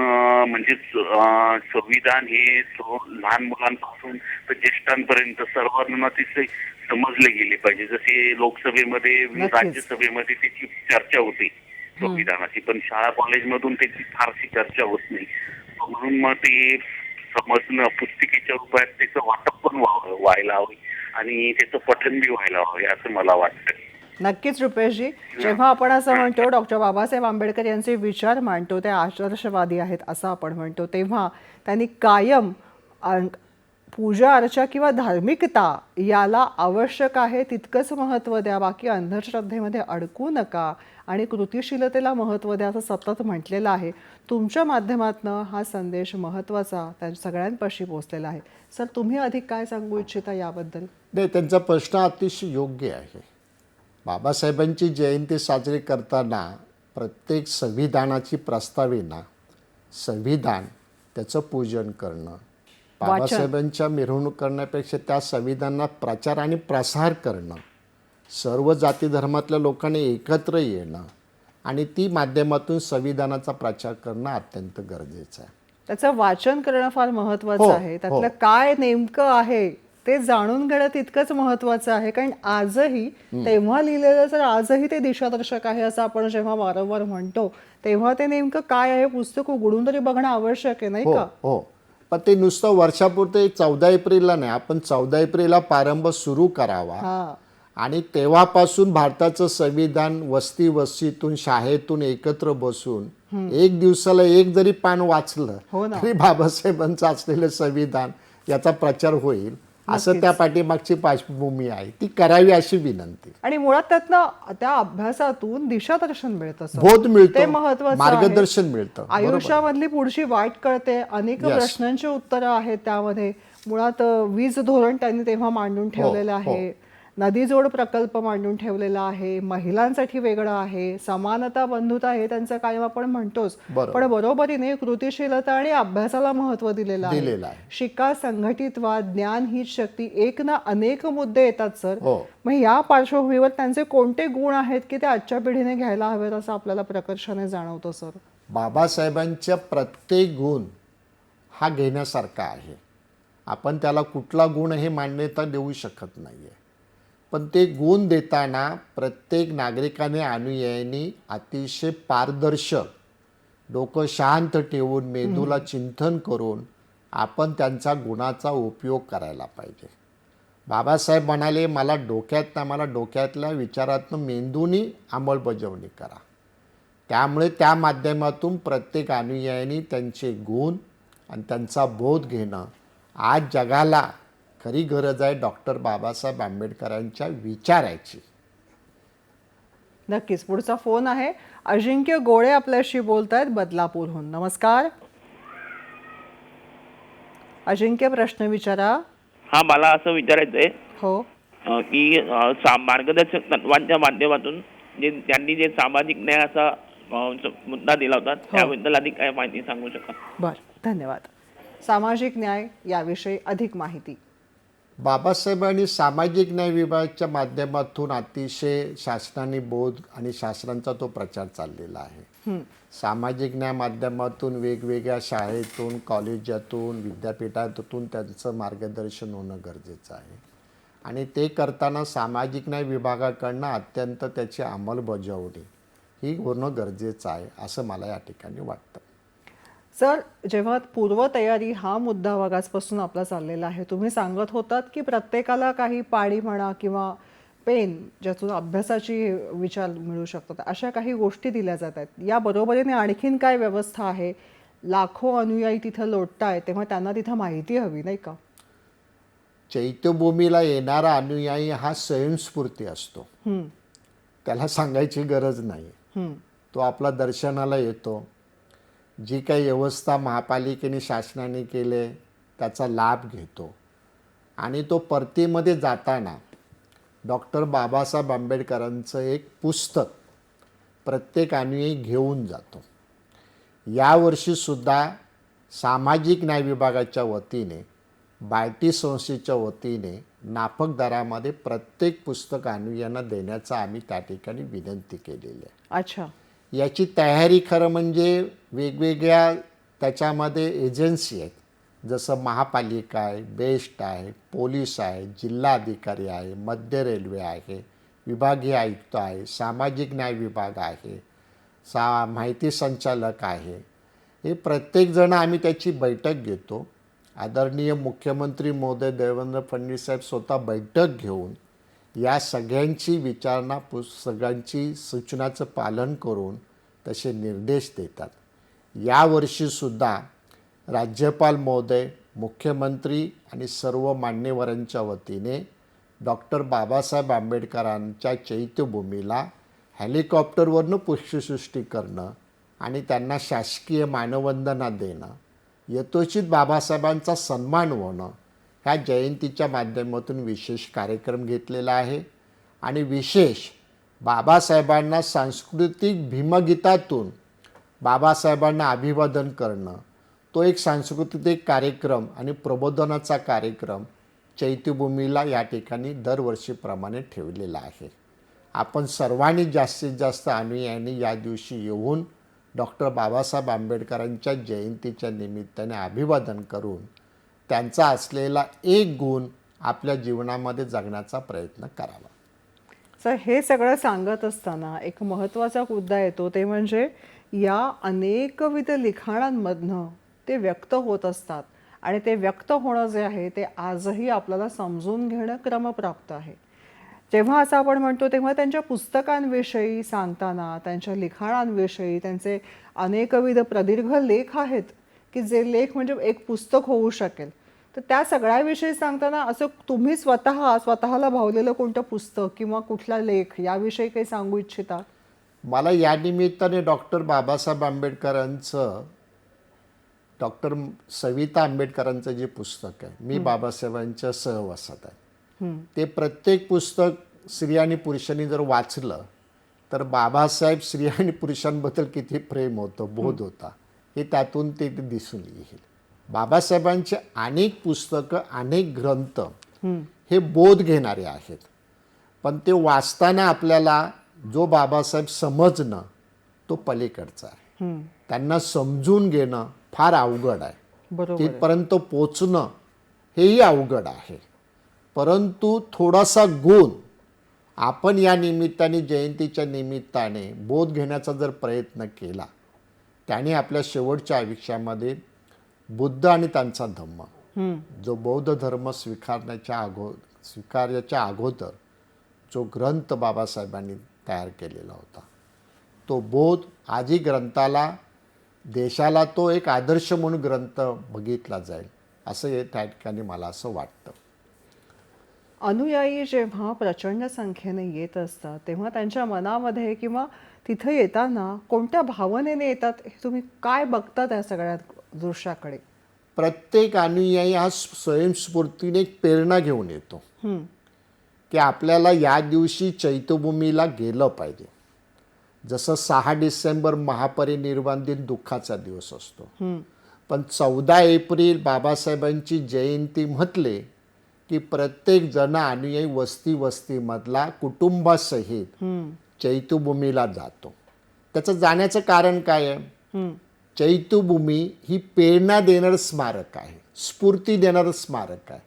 S3: म्हणजे संविधान हे लहान मुलांपासून तर ज्येष्ठांपर्यंत सर्वांना ते समजले गेले पाहिजे. जसे लोकसभेमध्ये, राज्यसभेमध्ये त्याची चर्चा होते संविधानाची, पण शाळा कॉलेजमधून त्याची फारशी चर्चा होत नाही. म्हणून मग ते समजणं, पुस्तिकेच्या रूपात त्याचं वाटप पण व्हायला हवं आणि त्याचं पठण बी व्हायला हवं असं मला वाटतं.
S1: नक्कीच रुपेशजी. जेव्हा आपण असं म्हणतो डॉक्टर बाबासाहेब आंबेडकर यांचे विचार मांडतो, ते आदर्शवादी आहेत असं आपण म्हणतो, तेव्हा त्यांनी कायम पूजा अर्चा किंवा धार्मिकता याला आवश्यक आहे तितकंच महत्त्व द्या, बाकी अंधश्रद्धेमध्ये अडकू नका आणि कृतिशीलतेला महत्त्व द्या असं सतत म्हटलेलं आहे. तुमच्या माध्यमातून हा संदेश महत्त्वाचा त्या सगळ्यांपाशी पोहोचलेला आहे. सर, तुम्ही अधिक काय सांगू इच्छिता याबद्दल?
S2: नाही, त्यांचा प्रश्न अतिशय योग्य आहे. बाबासाहेबांची जयंती साजरी करताना प्रत्येक संविधानाची प्रस्तावना, संविधान त्याचं पूजन करणं, बाबासाहेबांच्या मिरवणूक करण्यापेक्षा त्या संविधानात प्रचार आणि प्रसार करणं, सर्व जाती धर्मातल्या लोकांनी एकत्र येणं आणि ती माध्यमातून संविधानाचा प्रचार करणं अत्यंत गरजेचं आहे.
S1: त्याचं वाचन करणं फार महत्त्वाचं आहे. त्यातलं काय नेमकं आहे ते जाणून घेणं तितकंच महत्त्वाचं आहे. कारण आजही तेव्हा लिहिलेलं तर आजही ते दिशादर्शक आहे असं आपण जेव्हा वारंवार म्हणतो, तेव्हा ते नेमकं काय आहे पुस्तक उघडून तरी बघणं आवश्यक आहे, नाही का?
S2: हो. पण ते नुसतं वर्षापुरते 14 एप्रिलला नाही, आपण 14 एप्रिलला प्रारंभ सुरू करावा आणि तेव्हापासून भारताचं संविधान वस्ती वस्तीतून, शाळेतून एकत्र बसून एक दिवसाला एक जरी पान वाचलं तरी बाबासाहेबांचं असलेलं संविधान याचा प्रचार होईल, असं त्या पाठीमागची पार्श्वभूमी आहे. ती करावी अशी विनंती.
S1: आणि मुळात त्यातनं त्या अभ्यासातून दिशादर्शन मिळतं,
S2: बोध मिळतो,
S1: ते महत्त्वाचं,
S2: मार्गदर्शन मिळतं,
S1: आयुष्यामधली पुढची वाट कळते, अनेक प्रश्नांची उत्तरं आहेत त्यामध्ये. मुळात वीज धोरण त्यांनी तेव्हा मांडून ठेवलेलं आहे, नदीजोड प्रकल्प मांडून ठेवलेला आहे, महिलांसाठी वेगळं आहे, समानता बंधुता हे त्यांचं कायम आपण म्हणतोच, पण बरोबरीने कृतिशीलता आणि अभ्यासाला महत्त्व दिलेलं आहे. शिका, संघटित व्हा, ज्ञान हीच शक्ती, एक ना अनेक मुद्दे येतात सर. मग या पार्श्वभूमीवर त्यांचे कोणते गुण आहेत की ते आजच्या पिढीने घ्यायला हवेत असं आपल्याला प्रकर्षाने जाणवतं सर?
S2: बाबासाहेबांच्या प्रत्येक गुण हा घेण्यासारखा आहे. आपण त्याला कुठला गुण हे मान्यता देऊ शकत नाहीये, पण ते गुण देताना प्रत्येक नागरिकाने, अनुयायांनी अतिशय पारदर्शक, डोकं शांत ठेवून, मेंदूला चिंतन करून आपण त्यांचा गुणाचा उपयोग करायला पाहिजे. बाबासाहेब म्हणाले, मला डोक्यातल्या विचारातनं मेंदूनी अंमलबजावणी करा. त्यामुळे त्या माध्यमातून प्रत्येक अनुयायांनी त्यांचे गुण आणि त्यांचा बोध घेणं. आज जगाला खरी गरज आहे डॉक्टर बाबासाहेब आंबेडकरांच्या विचाराची.
S1: नक्कीच. पुढचा फोन आहे. अजिंक्य गोळे आपल्याशी बोलतायत बदलापूरहून. नमस्कार अजिंक्य, प्रश्न विचारा.
S4: हा, मला असं विचारायचं आहे
S1: हो.
S4: की मार्गदर्शक तत्वांच्या माध्यमातून त्यांनी जे सामाजिक न्यायाचा मुद्दा दिला होता त्याबद्दल अधिक काय माहिती सांगू शकाल?
S1: बरं, धन्यवाद. सामाजिक न्याय याविषयी अधिक माहिती.
S2: बाबासाहेबांनी सामाजिक न्याय विभागाच्या माध्यमातून अतिशय शासनाने बोध आणि शासनाचा तो प्रचार चाललेला आहे. सामाजिक न्याय माध्यमातून वेगवेगळ्या शाळेतून, कॉलेजातून, विद्यापीठातून त्यांचं मार्गदर्शन होणं गरजेचं आहे. आणि ते करताना सामाजिक न्याय विभागाकडनं अत्यंत त्याची अंमलबजावणी ही होणं गरजेचं आहे असं मला या ठिकाणी वाटतं.
S1: सर, जेव्हा पूर्वतयारी हा मुद्दा बघाचपासून आपला चाललेला आहे, तुम्ही सांगत होतात की प्रत्येकाला काही पाणी म्हणा किंवा पेन ज्यातून अभ्यासाची विचार मिळू शकतात, अशा काही गोष्टी दिल्या जात आहेत. या बरोबरीने आणखीन काय व्यवस्था आहे? लाखो अनुयायी तिथं लोटतायत, तेव्हा त्यांना तिथं माहिती हवी, नाही का?
S2: चैत्यभूमीला येणारा अनुयायी हा स्वयंस्फूर्ती असतो. त्याला सांगायची गरज नाही. तो आपला दर्शनाला येतो. जी काही व्यवस्था महापालिकेने, शासनाने केले त्याचा लाभ घेतो. आणि तो परतीमध्ये जाताना डॉक्टर बाबासाहेब आंबेडकरांचं एक पुस्तक प्रत्येक अनुयायी घेऊन जातो. यावर्षीसुद्धा सामाजिक न्याय विभागाच्या वतीने, बायटी संस्थेच्या वतीने नापक दरामध्ये प्रत्येक पुस्तक अनुयायांना देण्याचा आम्ही त्या ठिकाणी विनंती केलेली आहे.
S1: अच्छा.
S2: याची तयारी खरं म्हणजे वेगवेगळ्या त्याच्यामध्ये एजन्सी आहेत. जसं महापालिका आहे, बेस्ट आहे, पोलीस आहे, जिल्हा अधिकारी आहे, मध्य रेल्वे आहे, विभागीय आयुक्त आहे, सामाजिक न्याय विभाग आहे, माहिती संचालक आहे. हे प्रत्येकजण आम्ही त्याची बैठक घेतो. आदरणीय मुख्यमंत्री महोदय देवेंद्र फडणवीस साहेब स्वतः बैठक घेऊन या सगळ्यांची विचारणा, सगळ्यांची सूचनाचं पालन करून तसे निर्देश देतात. यावर्षीसुद्धा राज्यपाल महोदय, मुख्यमंत्री आणि सर्व मान्यवरांच्या वतीने डॉक्टर बाबासाहेब आंबेडकरांच्या चैत्यभूमीला हेलिकॉप्टरवरनं पुष्पसृष्टी करणं आणि त्यांना शासकीय मानवंदना देणं, यथोचित बाबासाहेबांचा सन्मान होणं, ह्या जयंतीच्या माध्यमातून विशेष कार्यक्रम घेतलेला आहे. आणि विशेष बाबासाहेबांना सांस्कृतिक भीमगीतातून बाबासाहेबांना अभिवादन करणं, तो एक सांस्कृतिक कार्यक्रम आणि प्रबोधनाचा कार्यक्रम चैत्यभूमीला या ठिकाणी दरवर्षीप्रमाणे ठेवलेला आहे. आपण सर्वांनी जास्तीत जास्त अनुयायांनी या दिवशी येऊन डॉक्टर बाबासाहेब आंबेडकरांच्या जयंतीच्या निमित्ताने अभिवादन करून त्यांचा असलेला एक गुण आपल्या जीवनामध्ये जगण्याचा प्रयत्न करावा.
S1: सर, हे सगळं सांगत असताना एक महत्त्वाचा मुद्दा येतो, ते म्हणजे या अनेकविध लिखाणांमधनं ते व्यक्त होत असतात आणि ते व्यक्त होणं जे आहे ते आजही आपल्याला समजून घेणं क्रमप्राप्त आहे. जेव्हा असं आपण म्हणतो तेव्हा त्यांच्या पुस्तकांविषयी सांगताना, त्यांच्या लिखाणांविषयी, त्यांचे अनेकविध प्रदीर्घ लेख आहेत की जे लेख म्हणजे एक पुस्तक होऊ शकेल. तर त्या सगळ्याविषयी सांगताना असं तुम्ही स्वतःला भावलेलं कोणतं पुस्तक किंवा कुठला लेख याविषयी काही सांगू इच्छिता?
S2: मला या निमित्ताने डॉक्टर बाबासाहेब आंबेडकरांचं, डॉक्टर सविता आंबेडकरांचं जे पुस्तक आहे, मी बाबासाहेबांच्या सहवासात आहे, ते प्रत्येक पुस्तक स्त्री आणि पुरुषांनी जर वाचलं तर बाबासाहेब स्त्री आणि पुरुषांबद्दल किती प्रेम होतं, बोध होता, हे त्यातून ते दिसून येईल. बाबासाहेबांचे अनेक पुस्तकं, अनेक ग्रंथ हे बोध घेणारे आहेत. पण ते वाचताना आपल्याला जो बाबासाहेब समजणं तो पलीकडचा आहे. त्यांना समजून घेणं फार अवघड आहे.
S1: बरोबर.
S2: तिथपर्यंत पोचणं हेही अवघड आहे. परंतु थोडासा गुण आपण या निमित्ताने, जयंतीच्या निमित्ताने बोध घेण्याचा जर प्रयत्न केला, त्याने आपल्या शेवटच्या आयुष्यामध्ये बुद्ध आणि त्यांचा धम्म, जो बौद्ध धर्म स्वीकारण्याच्या अगोदर जो ग्रंथ बाबासाहेबांनी तयार केलेला होता, तो बोध आजही ग्रंथाला, देशाला तो एक आदर्श म्हणून ग्रंथ बघितला जाईल असं त्या ठिकाणी मला असं वाटतं.
S1: अनुयायी जेव्हा प्रचंड संख्येने येत असतात तेव्हा त्यांच्या मनामध्ये किंवा तिथे येताना कोणत्या भावनेने येतात, हे तुम्ही काय बघता त्या सगळ्या दृश्याकडे?
S2: प्रत्येक अनुयायी हा स्वयंस्फूर्तीने एक प्रेरणा घेऊन येतो की आपल्याला या दिवशी चैत्यभूमीला गेलं पाहिजे. जसं 6 डिसेंबर महापरिनिर्वाण दिन दुःखाचा दिवस असतो, पण 14 एप्रिल बाबासाहेबांची जयंती म्हटले की प्रत्येक जण अनुयायी वस्तीमधला कुटुंबासहित चैत्यभूमीला जातो. त्याचं जाण्याचं कारण काय आहे? चैत्यभूमी ही प्रेरणा देणारं स्मारक आहे, स्फूर्ती देणारं स्मारक आहे.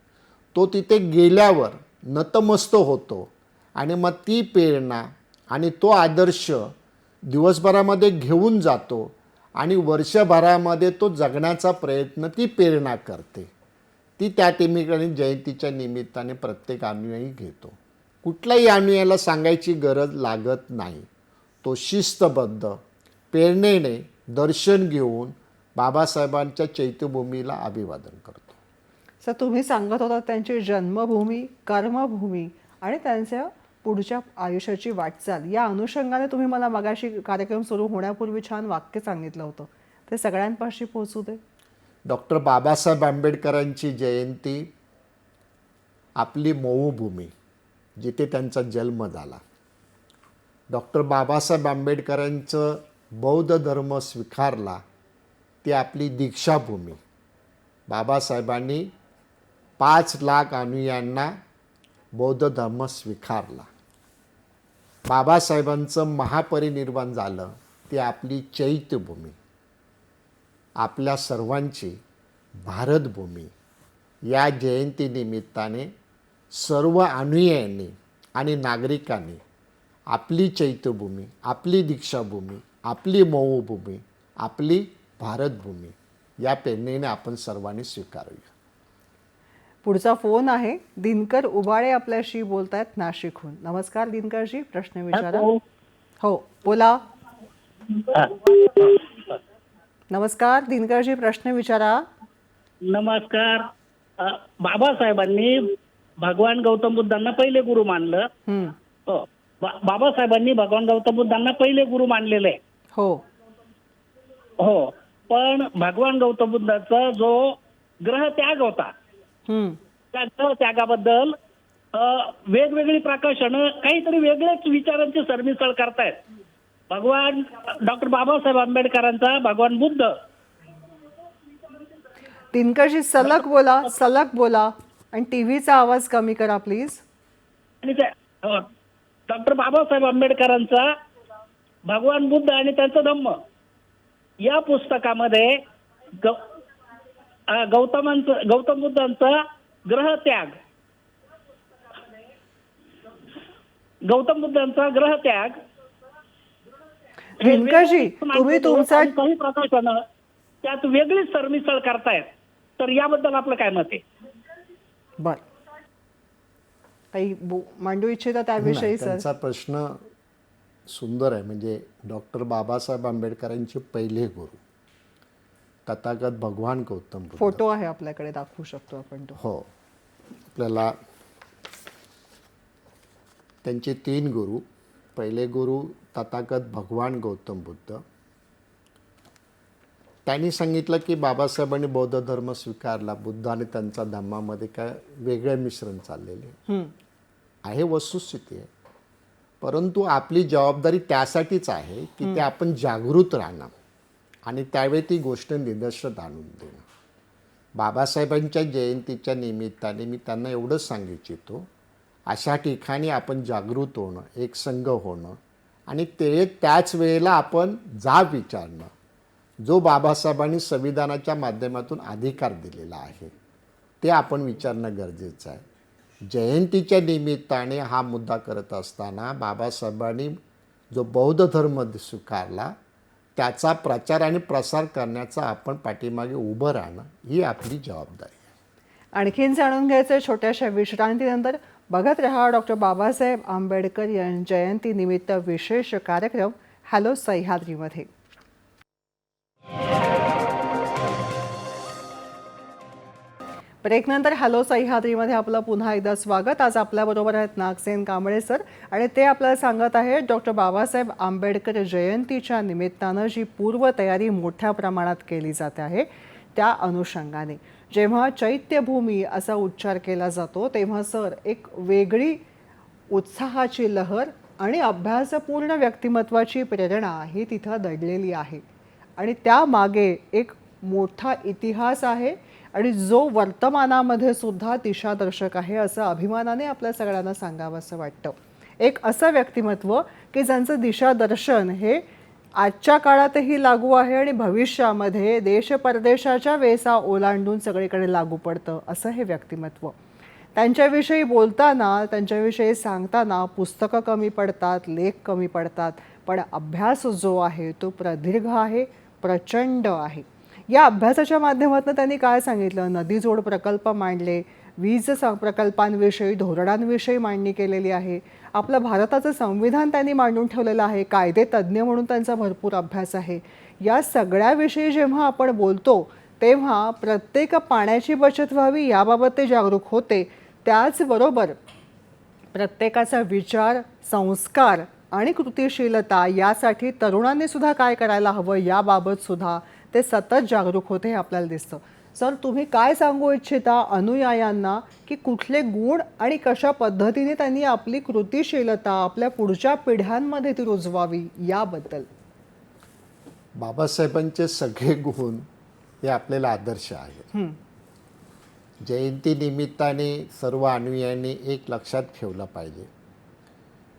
S2: तो तिथे गेल्यावर नतमस्त होतो आणि मग ती प्रेरणा आणि तो आदर्श दिवसभरामध्ये घेऊन जातो आणि वर्षभरामध्ये तो जगण्याचा प्रयत्न ती प्रेरणा करते. ती त्या ठिकाणी जयंतीच्या निमित्ताने प्रत्येक अनुयायी घेतो. कुठल्याही अनुयायाला सांगायची गरज लागत नाही. तो शिस्तबद्ध प्रेरणेने दर्शन घेऊन बाबासाहेबांच्या चैत्यभूमीला अभिवादन करतो.
S1: सर, तुम्ही सांगत होता त्यांची जन्मभूमी, कर्मभूमी आणि त्यांच्या पुढच्या आयुष्याची वाटचाल, या अनुषंगाने तुम्ही मला मगाशी कार्यक्रम सुरू होण्यापूर्वी छान वाक्य सांगितलं होतं, ते सगळ्यांपाशी पोहोचू दे.
S2: डॉक्टर बाबासाहेब आंबेडकरांची जयंती आपली मऊभूमी, जिथे त्यांचा जन्म झाला. डॉक्टर बाबासाहेब आंबेडकरांचं बौद्ध धर्म स्वीकारला, ती आपली दीक्षाभूमी. बाबासाहेबांनी 5 लाख अनुयायांना बौद्ध धर्म स्वीकारला. बाबासाहेबांचं महापरिनिर्वाण झालं, ती आपली चैत्यभूमी. आपल्या सर्वांची भारतभूमी. या जयंतीनिमित्ताने सर्व अनुयायांनी आणि नागरिकांनी आपली चैत्यभूमी, आपली दीक्षाभूमी, आपली मऊभूमी, आपली भारतभूमी या प्रेरणेने आपण सर्वांनी स्वीकारूया.
S1: पुढचा फोन आहे. दिनकर उबाळे आपल्याशी बोलतायत नाशिकहून. नमस्कार दिनकरजी, प्रश्न विचारा. हो, बोला. नमस्कार दिनकरजी, प्रश्न विचारा.
S5: नमस्कार. बाबासाहेबांनी भगवान गौतम बुद्धांना पहिले गुरु मानलं. हो. बाबासाहेबांनी भगवान गौतम बुद्धांना पहिले गुरु मानलेले आहे.
S1: हो
S5: हो, पण भगवान गौतम बुद्धाचा जो ग्रह त्याग होता, त्या ग्रह त्यागाबद्दल वेगवेगळी प्रकाशनं काहीतरी वेगळ्याच विचारांची सरमिसळ करतायत. भगवान डॉक्टर बाबासाहेब आंबेडकरांचा भगवान बुद्ध.
S1: दिनकरजी सलग बोला, सलग बोला आणि टीव्हीचा आवाज कमी करा प्लीज.
S5: आणि डॉक्टर बाबासाहेब आंबेडकरांचा भगवान बुद्ध आणि त्यांचं धम्म या पुस्तकामध्ये गौतम बुद्धांचा ग्रह त्याग,
S1: दिनकरजी, तुम्ही तुमचा
S5: काही प्रकाशनं त्यात वेगळीच सरमिसळ करतायत. तर याबद्दल आपलं काय मत आहे?
S1: बर, काही मांडू इच्छिता त्याविषयी?
S2: नाही,
S1: सर,
S2: त्यांचा प्रश्न सुंदर आहे. म्हणजे डॉक्टर बाबासाहेब आंबेडकरांचे पहिले गुरु तथागत भगवान गौतम बुद्ध.
S1: फोटो आहे आपल्याकडे, दाखवू शकतो आपण तो.
S2: हो, आपल्याला त्यांचे 3 गुरु. पहिले गुरु तथागत भगवान गौतम बुद्ध. त्यांनी सांगितलं की बाबासाहेबांनी बौद्ध धर्म स्वीकारला. बुद्ध आणि त्यांच्या धम्मामध्ये काय वेगळे मिश्रण चाललेले आहे, वस्तुस्थिती आहे. परंतु आपली जबाबदारी त्यासाठीच आहे की ते आपण जागृत राहणं आणि त्यावेळी ती गोष्ट निदर्शनात आणून देणं. बाबासाहेबांच्या जयंतीच्या निमित्ताने मी त्यांना एवढंच सांगू इच्छितो, अशा ठिकाणी आपण जागृत होणं, एकसंघ होणं आणि त्याच वेळेला आपण जाब विचारणं, जो बाबासाहेबांनी संविधानाच्या माध्यमातून अधिकार दिलेला आहे, ते आपण विचारणं गरजेचं आहे. जयंतीच्या निमित्ताने हा मुद्दा करत असताना बाबासाहेबांनी जो बौद्ध धर्म स्वीकारला, त्याचा प्रचार आणि प्रसार करण्याचा आपण पाठीमागे उभं राहणं ही आपली जबाबदारी आहे.
S1: आणखीन जाणून घ्यायचं छोट्याशा विश्रांतीनंतर. बघत रहा डॉक्टर बाबासाहेब आंबेडकर यांच्या जयंतीनिमित्त विशेष कार्यक्रम हॅलो सह्याद्रीमध्ये. ब्रेकनंतर हॅलो सह्याद्रीमध्ये आपलं पुन्हा एकदा स्वागत. आज आपल्याबरोबर आहेत नागसेन कांबळे सर आणि ते आपल्याला सांगत आहेत डॉक्टर बाबासाहेब आंबेडकर जयंतीच्या निमित्तानं जी पूर्वतयारी मोठ्या प्रमाणात केली जाते आहे त्या अनुषंगाने जेव्हा चैत्यभूमी असा उच्चार केला जातो तेव्हा सर एक वेगळी उत्साहाची लहर आणि अभ्यासपूर्ण व्यक्तिमत्वाची प्रेरणा ही तिथं दडलेली आहे आणि त्यामागे एक मोठा इतिहास आहे आणि जो वर्तमानामध्ये सुद्धा दिशादर्शक आहे असं अभिमानाने आपल्या सगळ्यांना सांगावं असं वाटतं. एक असं व्यक्तिमत्व की ज्यांचं दिशादर्शन हे आजच्या काळातही लागू आहे आणि भविष्यामध्ये देश परदेशाच्या वेसा ओलांडून सगळीकडे लागू पडतं असं हे व्यक्तिमत्व. त्यांच्याविषयी बोलताना त्यांच्याविषयी सांगताना पुस्तकं कमी पडतात, लेख कमी पडतात, पण अभ्यास जो आहे तो प्रदीर्घ आहे, प्रचंड आहे. या अभ्यासाच्या माध्यमातून त्यांनी काय सांगितलं? नदीजोड प्रकल्प मांडले, वीज प्रकल्पांविषयी धोरणांविषयी मांडणी केलेली आहे, आपलं भारताचं संविधान त्यांनी मांडून ठेवलेलं आहे, कायदे तज्ज्ञ म्हणून त्यांचा भरपूर अभ्यास आहे. या सगळ्याविषयी जेव्हा आपण बोलतो तेव्हा प्रत्येक पाण्याची बचत व्हावी याबाबत ते जागरूक होते. त्याचबरोबर प्रत्येकाचा विचार, संस्कार आणि कृतिशीलता यासाठी तरुणांनी सुद्धा काय करायला हवं याबाबत सुद्धा ते सतत जागरूक होते हे आपल्याला दिसतं. सर, तुम्ही काय सांगू इच्छिता अनुयायांना की कुठले गुण आणि कशा पद्धतीने त्यांनी आपली कृतिशीलता आपल्या पुढच्या पिढ्यांमध्ये ती रुजवावी याबद्दल?
S2: बाबासाहेबांचे सगळे गुण हे आपल्याला आदर्श आहेत. जयंती निमित्ताने सर्व अनुयायांनी एक लक्षात ठेवलं पाहिजे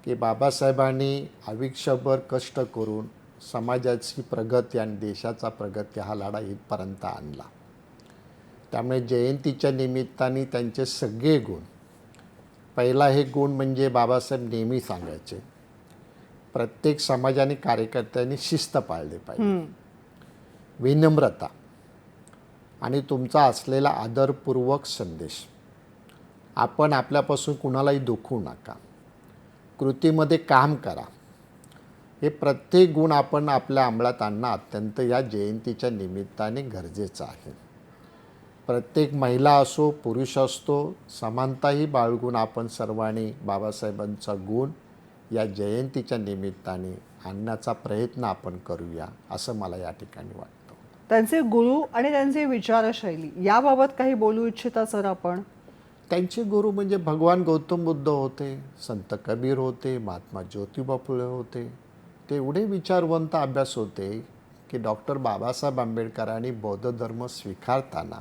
S2: की बाबासाहेबांनी आयुष्यभर कष्ट करून समाजाची प्रगती आणि देशाचा प्रगती हा लढा इथपर्यंत आणला. त्यामुळे जयंतीच्या निमित्ताने त्यांचे सगळे गुण, पहिला हे गुण म्हणजे बाबासाहेब नेहमी सांगायचे प्रत्येक समाजाने कार्यकर्त्यांनी शिस्त पाळली पाहिजे, विनम्रता आणि तुमचा असलेला आदरपूर्वक संदेश. आपण आपल्यापासून कुणालाही दुखवू नका, कृतीमध्ये काम करा. हे प्रत्येक गुण आपण आपल्या अंमलात आणणं अत्यंत या जयंतीच्या निमित्ताने गरजेचं आहे. प्रत्येक महिला असो पुरुष असतो समानताही बाळगून आपण सर्वांनी बाबासाहेबांचा गुण या जयंतीच्या निमित्ताने आणण्याचा प्रयत्न आपण करूया असं मला या ठिकाणी वाटतं.
S1: त्यांचे गुरु आणि त्यांची विचारशैली याबाबत काही बोलू इच्छिता सर आपण?
S2: त्यांचे गुरु म्हणजे भगवान गौतम बुद्ध होते, संत कबीर होते, महात्मा ज्योतिबा फुले होते. ते एवढे विचारवंत अभ्यास होते की डॉक्टर बाबासाहेब आंबेडकरांनी बौद्ध धर्म स्वीकारताना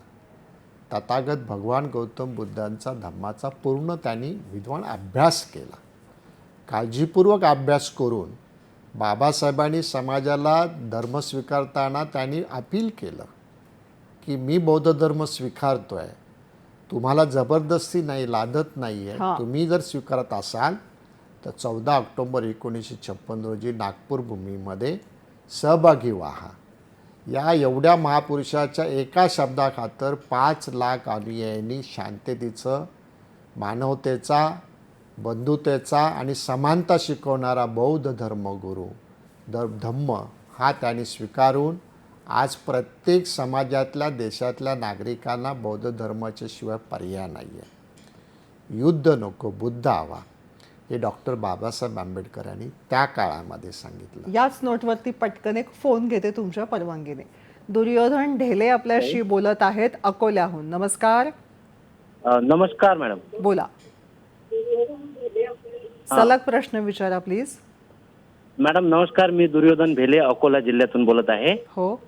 S2: तथागत भगवान गौतम बुद्धांचा धम्माचा पूर्ण त्यांनी विद्वान अभ्यास केला. काळजीपूर्वक अभ्यास करून बाबासाहेबांनी समाजाला धर्म स्वीकारताना त्यांनी अपील केलं की मी बौद्ध धर्म स्वीकारतो आहे, तुम्हाला जबरदस्ती नाही, लादत नाही आहे. तुम्ही जर स्वीकारत असाल तर 14 ऑक्टोबर 1956 रोजी नागपूर भूमीमध्ये सहभागी व्हा. या एवढ्या महापुरुषाच्या एका शब्दाखातर 5 लाख अनुयायांनी शांततेचं, मानवतेचा, बंधुतेचा आणि समानता शिकवणारा बौद्ध धर्मगुरू धम्म हा त्यांनी स्वीकारून आज प्रत्येक समाजातल्या देशातल्या नागरिकांना बौद्ध धर्माच्या शिवाय पर्याय नाही आहे. युद्ध नको, बुद्ध हवा, हे डॉक्टर बाबासाहेब आंबेडकरांनी त्या काळामध्ये सांगितलं.
S1: याच नोटवरती पटकन एक फोन घेते तुमच्या परवानगीने. दुर्योधन ढेले आपल्याशी बोलत आहेत अकोल्याहून. नमस्कार.
S6: नमस्कार मॅडम.
S1: बोला, सलग प्रश्न विचारा प्लीज.
S6: मॅडम नमस्कार, मी दुर्योधन भेले अकोला जिल्ह्यातून बोलत आहे.
S1: हो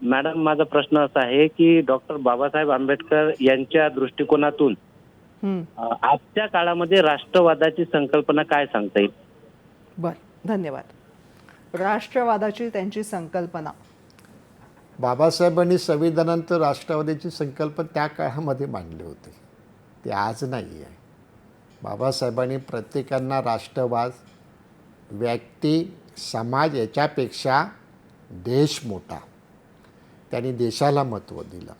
S6: मॅडम, माझा प्रश्न असा आहे की डॉक्टर बाबासाहेब आंबेडकर यांच्या दृष्टिकोनातून आजच्या काळामध्ये राष्ट्रवादाची संकल्पना काय सांगता येईल?
S1: बर, धन्यवाद. राष्ट्रवादाची त्यांची संकल्पना.
S2: बाबासाहेबांनी संविधानानंतर राष्ट्रवादाची संकल्पना त्या काळामध्ये मांडली होती, ते आज नाही आहे. बाबासाहेबांनी प्रत्येकांना राष्ट्रवाद, व्यक्ती, समाज याच्यापेक्षा देश मोठा, त्यांनी देशाला महत्त्व दिलं.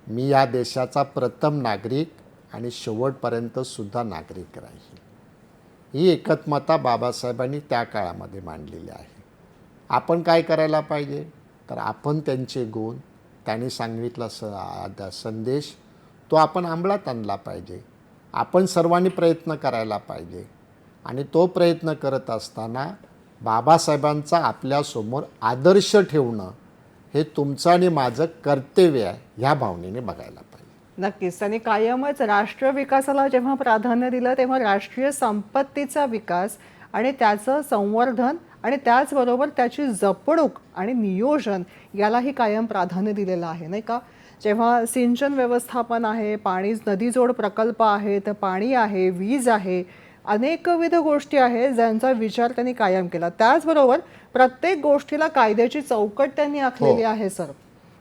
S2: मी या देशाचा प्रथम नागरिक आणि शेवटपर्यंत सुद्धा नागरिक राहील, ही एकत्मता बाबासाहेबांनी त्या काळामध्ये मांडलेली आहे. आपण काय करायला पाहिजे, तर आपण त्यांचे गुण, त्यांनी सांगितला संदेश तो आपण अंमलात आणला पाहिजे. आपण सर्वांनी प्रयत्न करायला पाहिजे आणि तो प्रयत्न करत असताना बाबासाहेबांचा आपल्यासमोर आदर्श ठेवणं हे तुमचं आणि माझं कर्तव्य आहे, ह्या भावनेने बघायला पाहिजे.
S1: नक्कीच. त्यांनी कायमच राष्ट्र विकासाला जेव्हा प्राधान्य दिलं तेव्हा राष्ट्रीय संपत्तीचा विकास आणि त्याचं संवर्धन आणि त्याचबरोबर त्याची जपणूक आणि नियोजन यालाही कायम प्राधान्य दिलेलं आहे, नाही का? जेव्हा सिंचन व्यवस्थापन आहे, पाणी नदीजोड प्रकल्प आहेत, पाणी आहे, वीज आहे, अनेकविध गोष्टी आहेत ज्यांचा विचार त्यांनी कायम केला. त्याचबरोबर प्रत्येक गोष्टीला कायद्याची चौकट त्यांनी आखलेली आहे सर.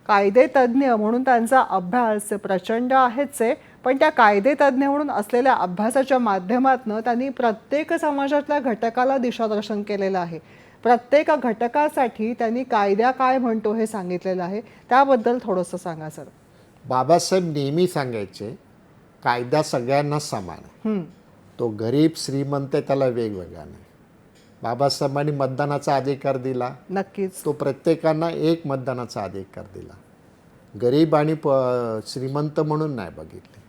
S1: कायदे तज्ज्ञ म्हणून त्यांचा अभ्यास प्रचंड आहेच आहे, पण त्या कायदे तज्ज्ञ म्हणून असलेल्या अभ्यासाच्या माध्यमातून त्यांनी प्रत्येक समाजातल्या घटकाला दिशादर्शन केलेलं आहे. प्रत्येक घटकासाठी त्यांनी कायदा काय म्हणतो हे सांगितलेलं आहे. त्याबद्दल थोडंसं सांगा सर.
S2: बाबासाहेब नेहमी सांगायचे कायदा सगळ्यांना समान आहे. तो गरीब श्रीमंत त्याला वेगवेगळा नाही. बाबासाहेबांनी मतदानाचा अधिकार दिला,
S1: नक्कीच.
S2: तो प्रत्येकांना एक मतदानाचा अधिकार दिला. गरीब आणि श्रीमंत म्हणून नाही बघितले.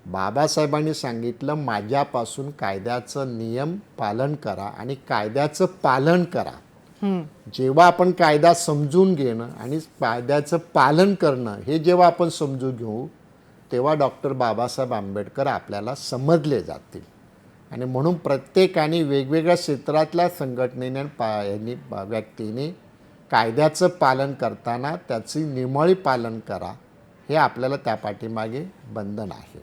S2: बाबासाहेबांनी सांगितलं माझ्यापासून कायद्याचं नियम पालन करा आणि कायद्याचं पालन करा. जेव्हा आपण कायदा समजून घेणं आणि कायद्याचं पालन करणं हे जेव्हा आपण समजून घेऊ तेव्हा डॉक्टर बाबासाहेब आंबेडकर आपल्याला समजले जातील. आणि म्हणून प्रत्येकाने वेगवेगळ्या क्षेत्रातल्या संघटनेने व्यक्तीने कायद्याचं पालन करताना त्याची नियमावली पालन करा, हे आपल्याला त्या पाठीमागे बंधन आहे.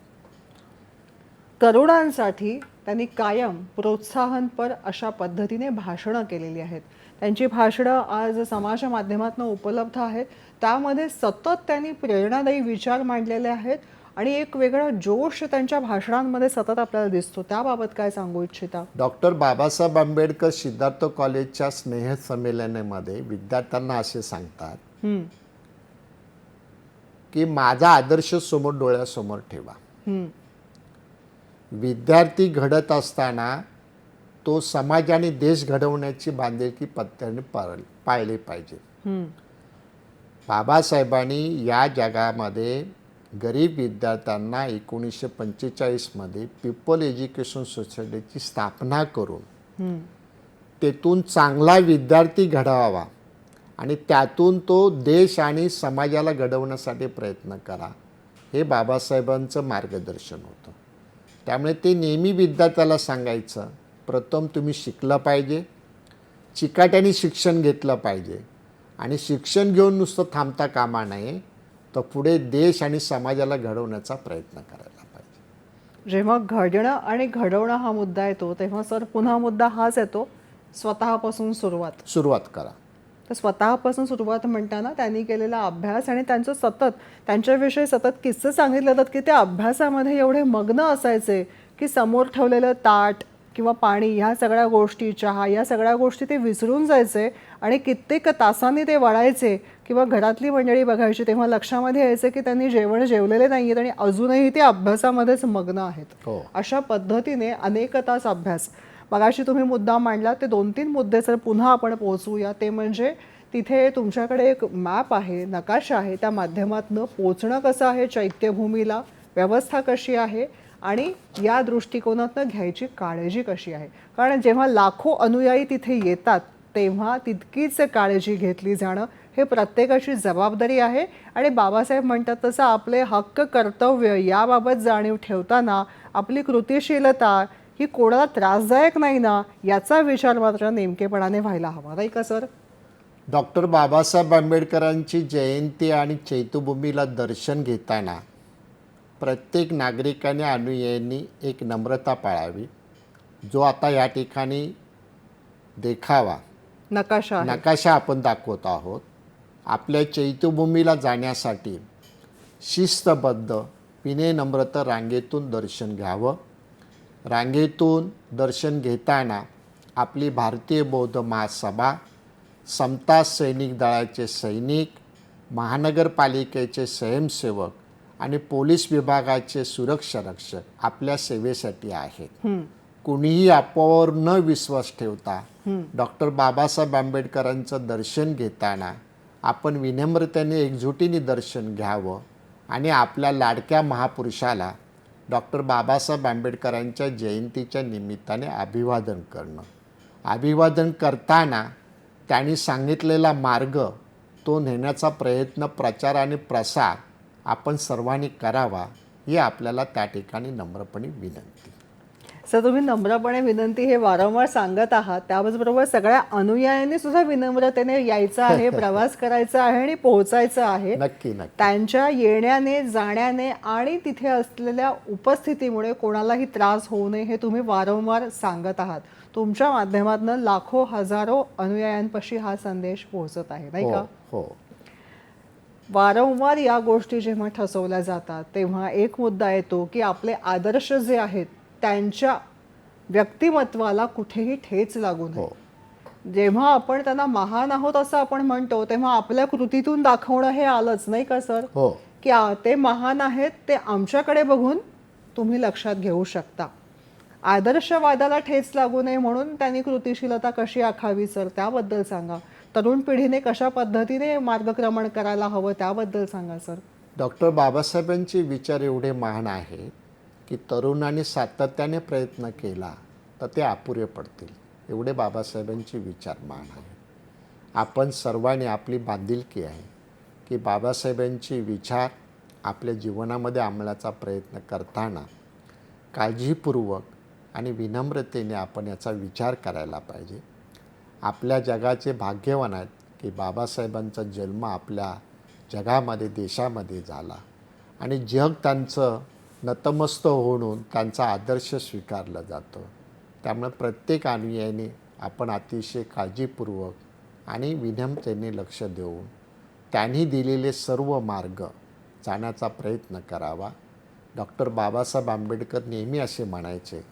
S1: तरुणांसाठी त्यांनी कायम प्रोत्साहनपर अशा पद्धतीने भाषणं केलेली आहेत. त्यांची भाषणं आज समाज माध्यमातून उपलब्ध आहेत. त्यामध्ये सतत त्यांनी प्रेरणादायी विचार मांडलेले आहेत आणि एक वेगळा जोश त्यांच्या भाषणांमध्ये सतत आपल्याला दिसतो. त्याबाबत काय सांगू इच्छिता?
S2: डॉक्टर बाबासाहेब आंबेडकर सिद्धार्थ कॉलेजच्या स्नेह संमेलनामध्ये विद्यार्थ्यांना असे सांगतात की माझा आदर्श समोर डोळ्यासमोर ठेवा. विद्यार्थी घडत असताना तो समाज आणि देश घडवण्याची बांधिलकी पत्त्याने पाळली पाहिजे. बाबासाहेबांनी या जगामध्ये गरीब विद्यार्थ्यांना 1945 मध्ये पीपल एज्युकेशन सोसायटीची स्थापना करून तेथून चांगला विद्यार्थी घडवावा आणि त्यातून तो देश आणि समाजाला घडवण्यासाठी प्रयत्न करा, हे बाबासाहेबांचं मार्गदर्शन होतं. त्यामुळे ते नेहमी विद्यार्थ्याला सांगायचं, प्रथम तुम्ही शिकलं पाहिजे, चिकाट्याने शिक्षण घेतलं पाहिजे आणि शिक्षण घेऊन नुसतं थांबता कामा नये, तर पुढे देश आणि समाजाला घडवण्याचा प्रयत्न करायला पाहिजे.
S1: जेव्हा घडणं आणि घडवणं हा मुद्दा येतो तेव्हा सर पुन्हा मुद्दा हाच येतो, स्वतःपासून सुरुवात
S2: करा.
S1: तर स्वतःपासून सुरुवात म्हणताना त्यांनी केलेला अभ्यास आणि त्यांचं सतत त्यांच्याविषयी सतत किस्से सांगितले जातात की त्या अभ्यासामध्ये एवढे मग्न असायचे की समोर ठेवलेलं ताट किंवा पाणी ह्या सगळ्या गोष्टी, चहा, या सगळ्या गोष्टी ते विसरून जायचे आणि कित्येक तासांनी ते वाढायचे किंवा घरातली मंडळी बघायची तेव्हा लक्षामध्ये यायचं की त्यांनी जेवलेले नाही आहेत आणि अजूनही ते अभ्यासामध्येच मग्न आहेत. अशा पद्धतीने अनेक तास अभ्यास. मगाशी तुम्ही मुद्दा मांडला, ते 2-3 मुद्दे जर पुन्हा आपण पोहोचूया. ते म्हणजे तिथे तुमच्याकडे एक मॅप आहे, नकाशा आहे, त्या माध्यमातून पोचणं कसं आहे चैत्यभूमीला, व्यवस्था कशी आहे आणि या दृष्टिकोनातून घ्यायची काळजी कशी आहे. कारण जेव्हा लाखो अनुयायी तिथे येतात तेव्हा तितकीच काळजी घेतली जाणं हे प्रत्येकाची जबाबदारी आहे. आणि बाबासाहेब म्हणतात तसं आपले हक्क कर्तव्य याबाबत जाणीव ठेवताना आपली कृतिशीलता ही कोणाला त्रासदायक नाही ना याचा विचार मात्र नेमकेपणाने व्हायला हवा, नाही का सर?
S2: डॉक्टर बाबासाहेब आंबेडकरांची जयंती आणि चैत्यभूमीला दर्शन घेताना प्रत्येक नागरिकाने अनुयायांनी एक नम्रता पाळावी. जो आता या ठिकाणी देखावा नकाशा आपण दाखवत आहोत, आपल्या चैत्यभूमीला जाण्यासाठी शिस्तबद्ध विनय नम्रता रांगेतून दर्शन घ्यावं. रांगेतून दर्शन घेताना आपली भारतीय बौद्ध महासभा समता सैनिक दलाचे सैनिक, महानगरपालिकेचे स्वयंसेवक आणि पोलीस विभागाचे सुरक्षा रक्षक आपल्या सेवेसाठी आहेत. कुणीही अफवावर न विश्वास ठेवता डॉक्टर बाबासाहेब आंबेडकरांचं दर्शन घेताना आपण विनम्रतेने एकजुटीने दर्शन घ्यावं आणि आपल्या लाडक्या महापुरुषाला डॉक्टर बाबासाहेब आंबेडकरांच्या जयंतीच्या निमित्ताने अभिवादन करणं. अभिवादन करताना त्यांनी सांगितलेला मार्ग तो नेण्याचा प्रयत्न, प्रचार आणि प्रसार आपण सर्वांनी करावा ही आपल्याला त्या ठिकाणी नम्रपणे विनंती.
S1: सर, तुम्ही नम्रपणे विनंती हे वारंवार सांगत आहात, त्याचबरोबर सगळ्या अनुयायांनी सुद्धा विनम्रतेने यायचं आहे, प्रवास करायचा आहे आणि पोहोचायचं आहे.
S2: नक्की नक्की.
S1: त्यांच्या येण्याने, जाण्याने आणि तिथे असलेल्या उपस्थितीमुळे कोणालाही त्रास होऊ नये हे तुम्ही वारंवार सांगत आहात. तुमच्या माध्यमातून लाखो हजारो अनुयायांपाशी हा संदेश पोहोचत आहे, नाही का?
S2: हो.
S1: वारंवार या गोष्टी जेव्हा ठसवल्या जातात तेव्हा एक मुद्दा येतो की आपले आदर्श जे आहेत त्यांच्या व्यक्तिमत्वाला कुठेही ठेच लागू नये. जेव्हा आपण त्यांना महान आहोत असं आपण म्हणतो तेव्हा आपल्या कृतीतून दाखवणं हे आलंच, नाही का सर?
S2: हो.
S1: की ते महान आहेत ते आमच्याकडे बघून तुम्ही लक्षात घेऊ शकता. आदर्शवादाला ठेच लागू नये म्हणून त्यांनी कृतिशीलता कशी आखावी सर, त्याबद्दल सांगा. तरुण पिढीने कशा पद्धतीने मार्गक्रमण करायला हवं त्याबद्दल सांगा सर.
S2: डॉक्टर बाबासाहेबांचे विचार एवढे महान आहेत की तरुणांनी सातत्याने प्रयत्न केला तर ते अपुरे पडतील, एवढे बाबासाहेबांचे विचार महान आहेत. आपण सर्वांनी आपली बांधिलकी आहे की बाबासाहेबांचे विचार आपल्या जीवनामध्ये अंमलाचा प्रयत्न करताना काळजीपूर्वक आणि विनम्रतेने आपण याचा विचार करायला पाहिजे. आपल्या जगाचे भाग्यवान आहेत की बाबासाहेबांचा जन्म आपल्या जगामध्ये, देशामध्ये झाला आणि जग त्यांचं नतमस्त होऊन त्यांचा आदर्श स्वीकारला जातो. त्यामुळे प्रत्येक अनुयायाने आपण अतिशय काळजीपूर्वक आणि विनम्रतेने लक्ष देऊन त्यांनी दिलेले सर्व मार्ग जाण्याचा प्रयत्न करावा. डॉक्टर बाबासाहेब आंबेडकर नेहमी असे म्हणायचे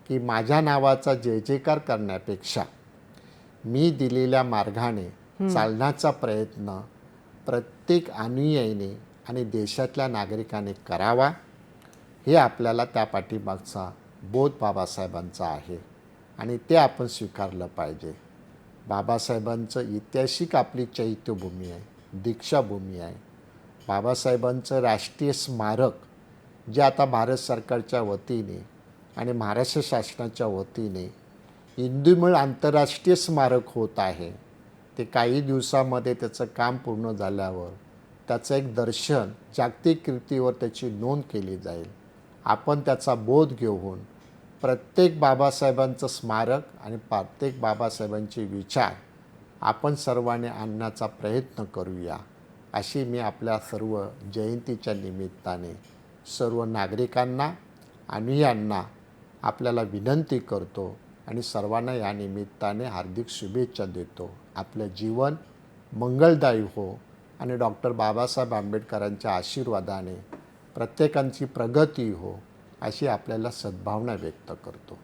S2: की माझ्या नावाचा जय जयकार करण्यापेक्षा मी दिलेल्या मार्गाने चालण्याचा प्रयत्न प्रत्येक अनुयायीने आणि देशातल्या नागरिकांनी करावा. हे आपल्याला त्या पाठीमागचा बोध बाबासाहेबांचा आहे आणि ते आपण स्वीकारलं पाहिजे. बाबासाहेबांचं ऐतिहासिक आपली चैत्यभूमी आहे, दीक्षाभूमी आहे. बाबासाहेबांचं राष्ट्रीय स्मारक जे आता भारत सरकारच्या वतीने आणि महाराष्ट्र शासनाच्या वतीने इंदुमिळ आंतरराष्ट्रीय स्मारक होत आहे. ते काही दिवसामध्ये त्याचं काम पूर्ण झाल्यावर त्याचं एक दर्शन जागतिक कीर्तीवर त्याची नोंद केली जाईल. आपण त्याचा बोध घेऊन प्रत्येक बाबासाहेबांचं स्मारक आणि प्रत्येक बाबासाहेबांचे विचार आपण सर्वांनी आणण्याचा प्रयत्न करूया, अशी मी आपल्या सर्व जयंतीच्या निमित्ताने सर्व नागरिकांना, अनुयायांना आपल्याला विनंती करतो आणि सर्वांना या निमित्ताने हार्दिक शुभेच्छा देतो. आपलं जीवन मंगलदायी हो आणि डॉक्टर बाबासाहेब आंबेडकरांच्या आशीर्वादाने प्रत्येकांची प्रगती हो, अशी आपल्याला सद्भावना व्यक्त करतो.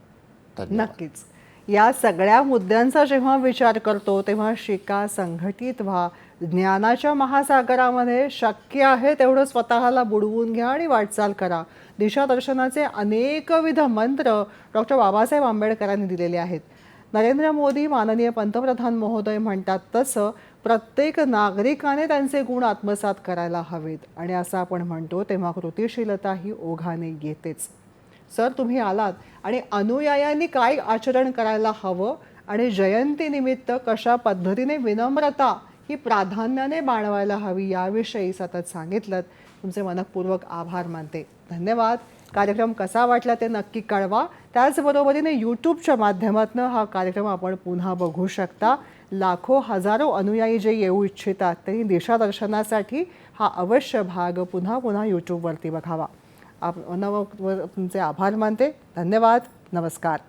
S2: धन्यवाद.
S1: नक्कीच. या सगळ्या मुद्द्यांचा जेव्हा विचार करतो तेव्हा शिका, संघटित व्हा, ज्ञानाच्या महासागरामध्ये शक्य आहे तेवढं स्वतःला बुडवून घ्या आणि वाटचाल करा. दिशादर्शनाचे अनेकविध मंत्र डॉक्टर बाबासाहेब आंबेडकरांनी दिलेले आहेत. नरेंद्र मोदी माननीय पंतप्रधान महोदय म्हणतात तसं प्रत्येक नागरिकाने त्यांचे गुण आत्मसात करायला हवेत आणि असं आपण म्हणतो तेव्हा कृतिशीलता ही ओघाने येतेच. सर, तुम्ही आलात आणि अनुयायांनी काय आचरण करायला हवं आणि जयंतीनिमित्त कशा पद्धतीने विनम्रता ही प्राधान्याने बाळगायला हवी याविषयी सतत सांगितलं. तुमचे मनःपूर्वक आभार मानते. धन्यवाद. कार्यक्रम कसा वाटला ते नक्की कळवा. त्याचबरोबरीने यूट्यूबच्या माध्यमातून हा कार्यक्रम आपण पुन्हा बघू शकता. लाखो हजारो अनुयायी जे येऊ इच्छितात त्यांनी दिशादर्शनासाठी हा अवश्य भाग पुन्हा पुन्हा यूट्यूबवरती बघावा. तुमचे आभार मानते. धन्यवाद. नमस्कार.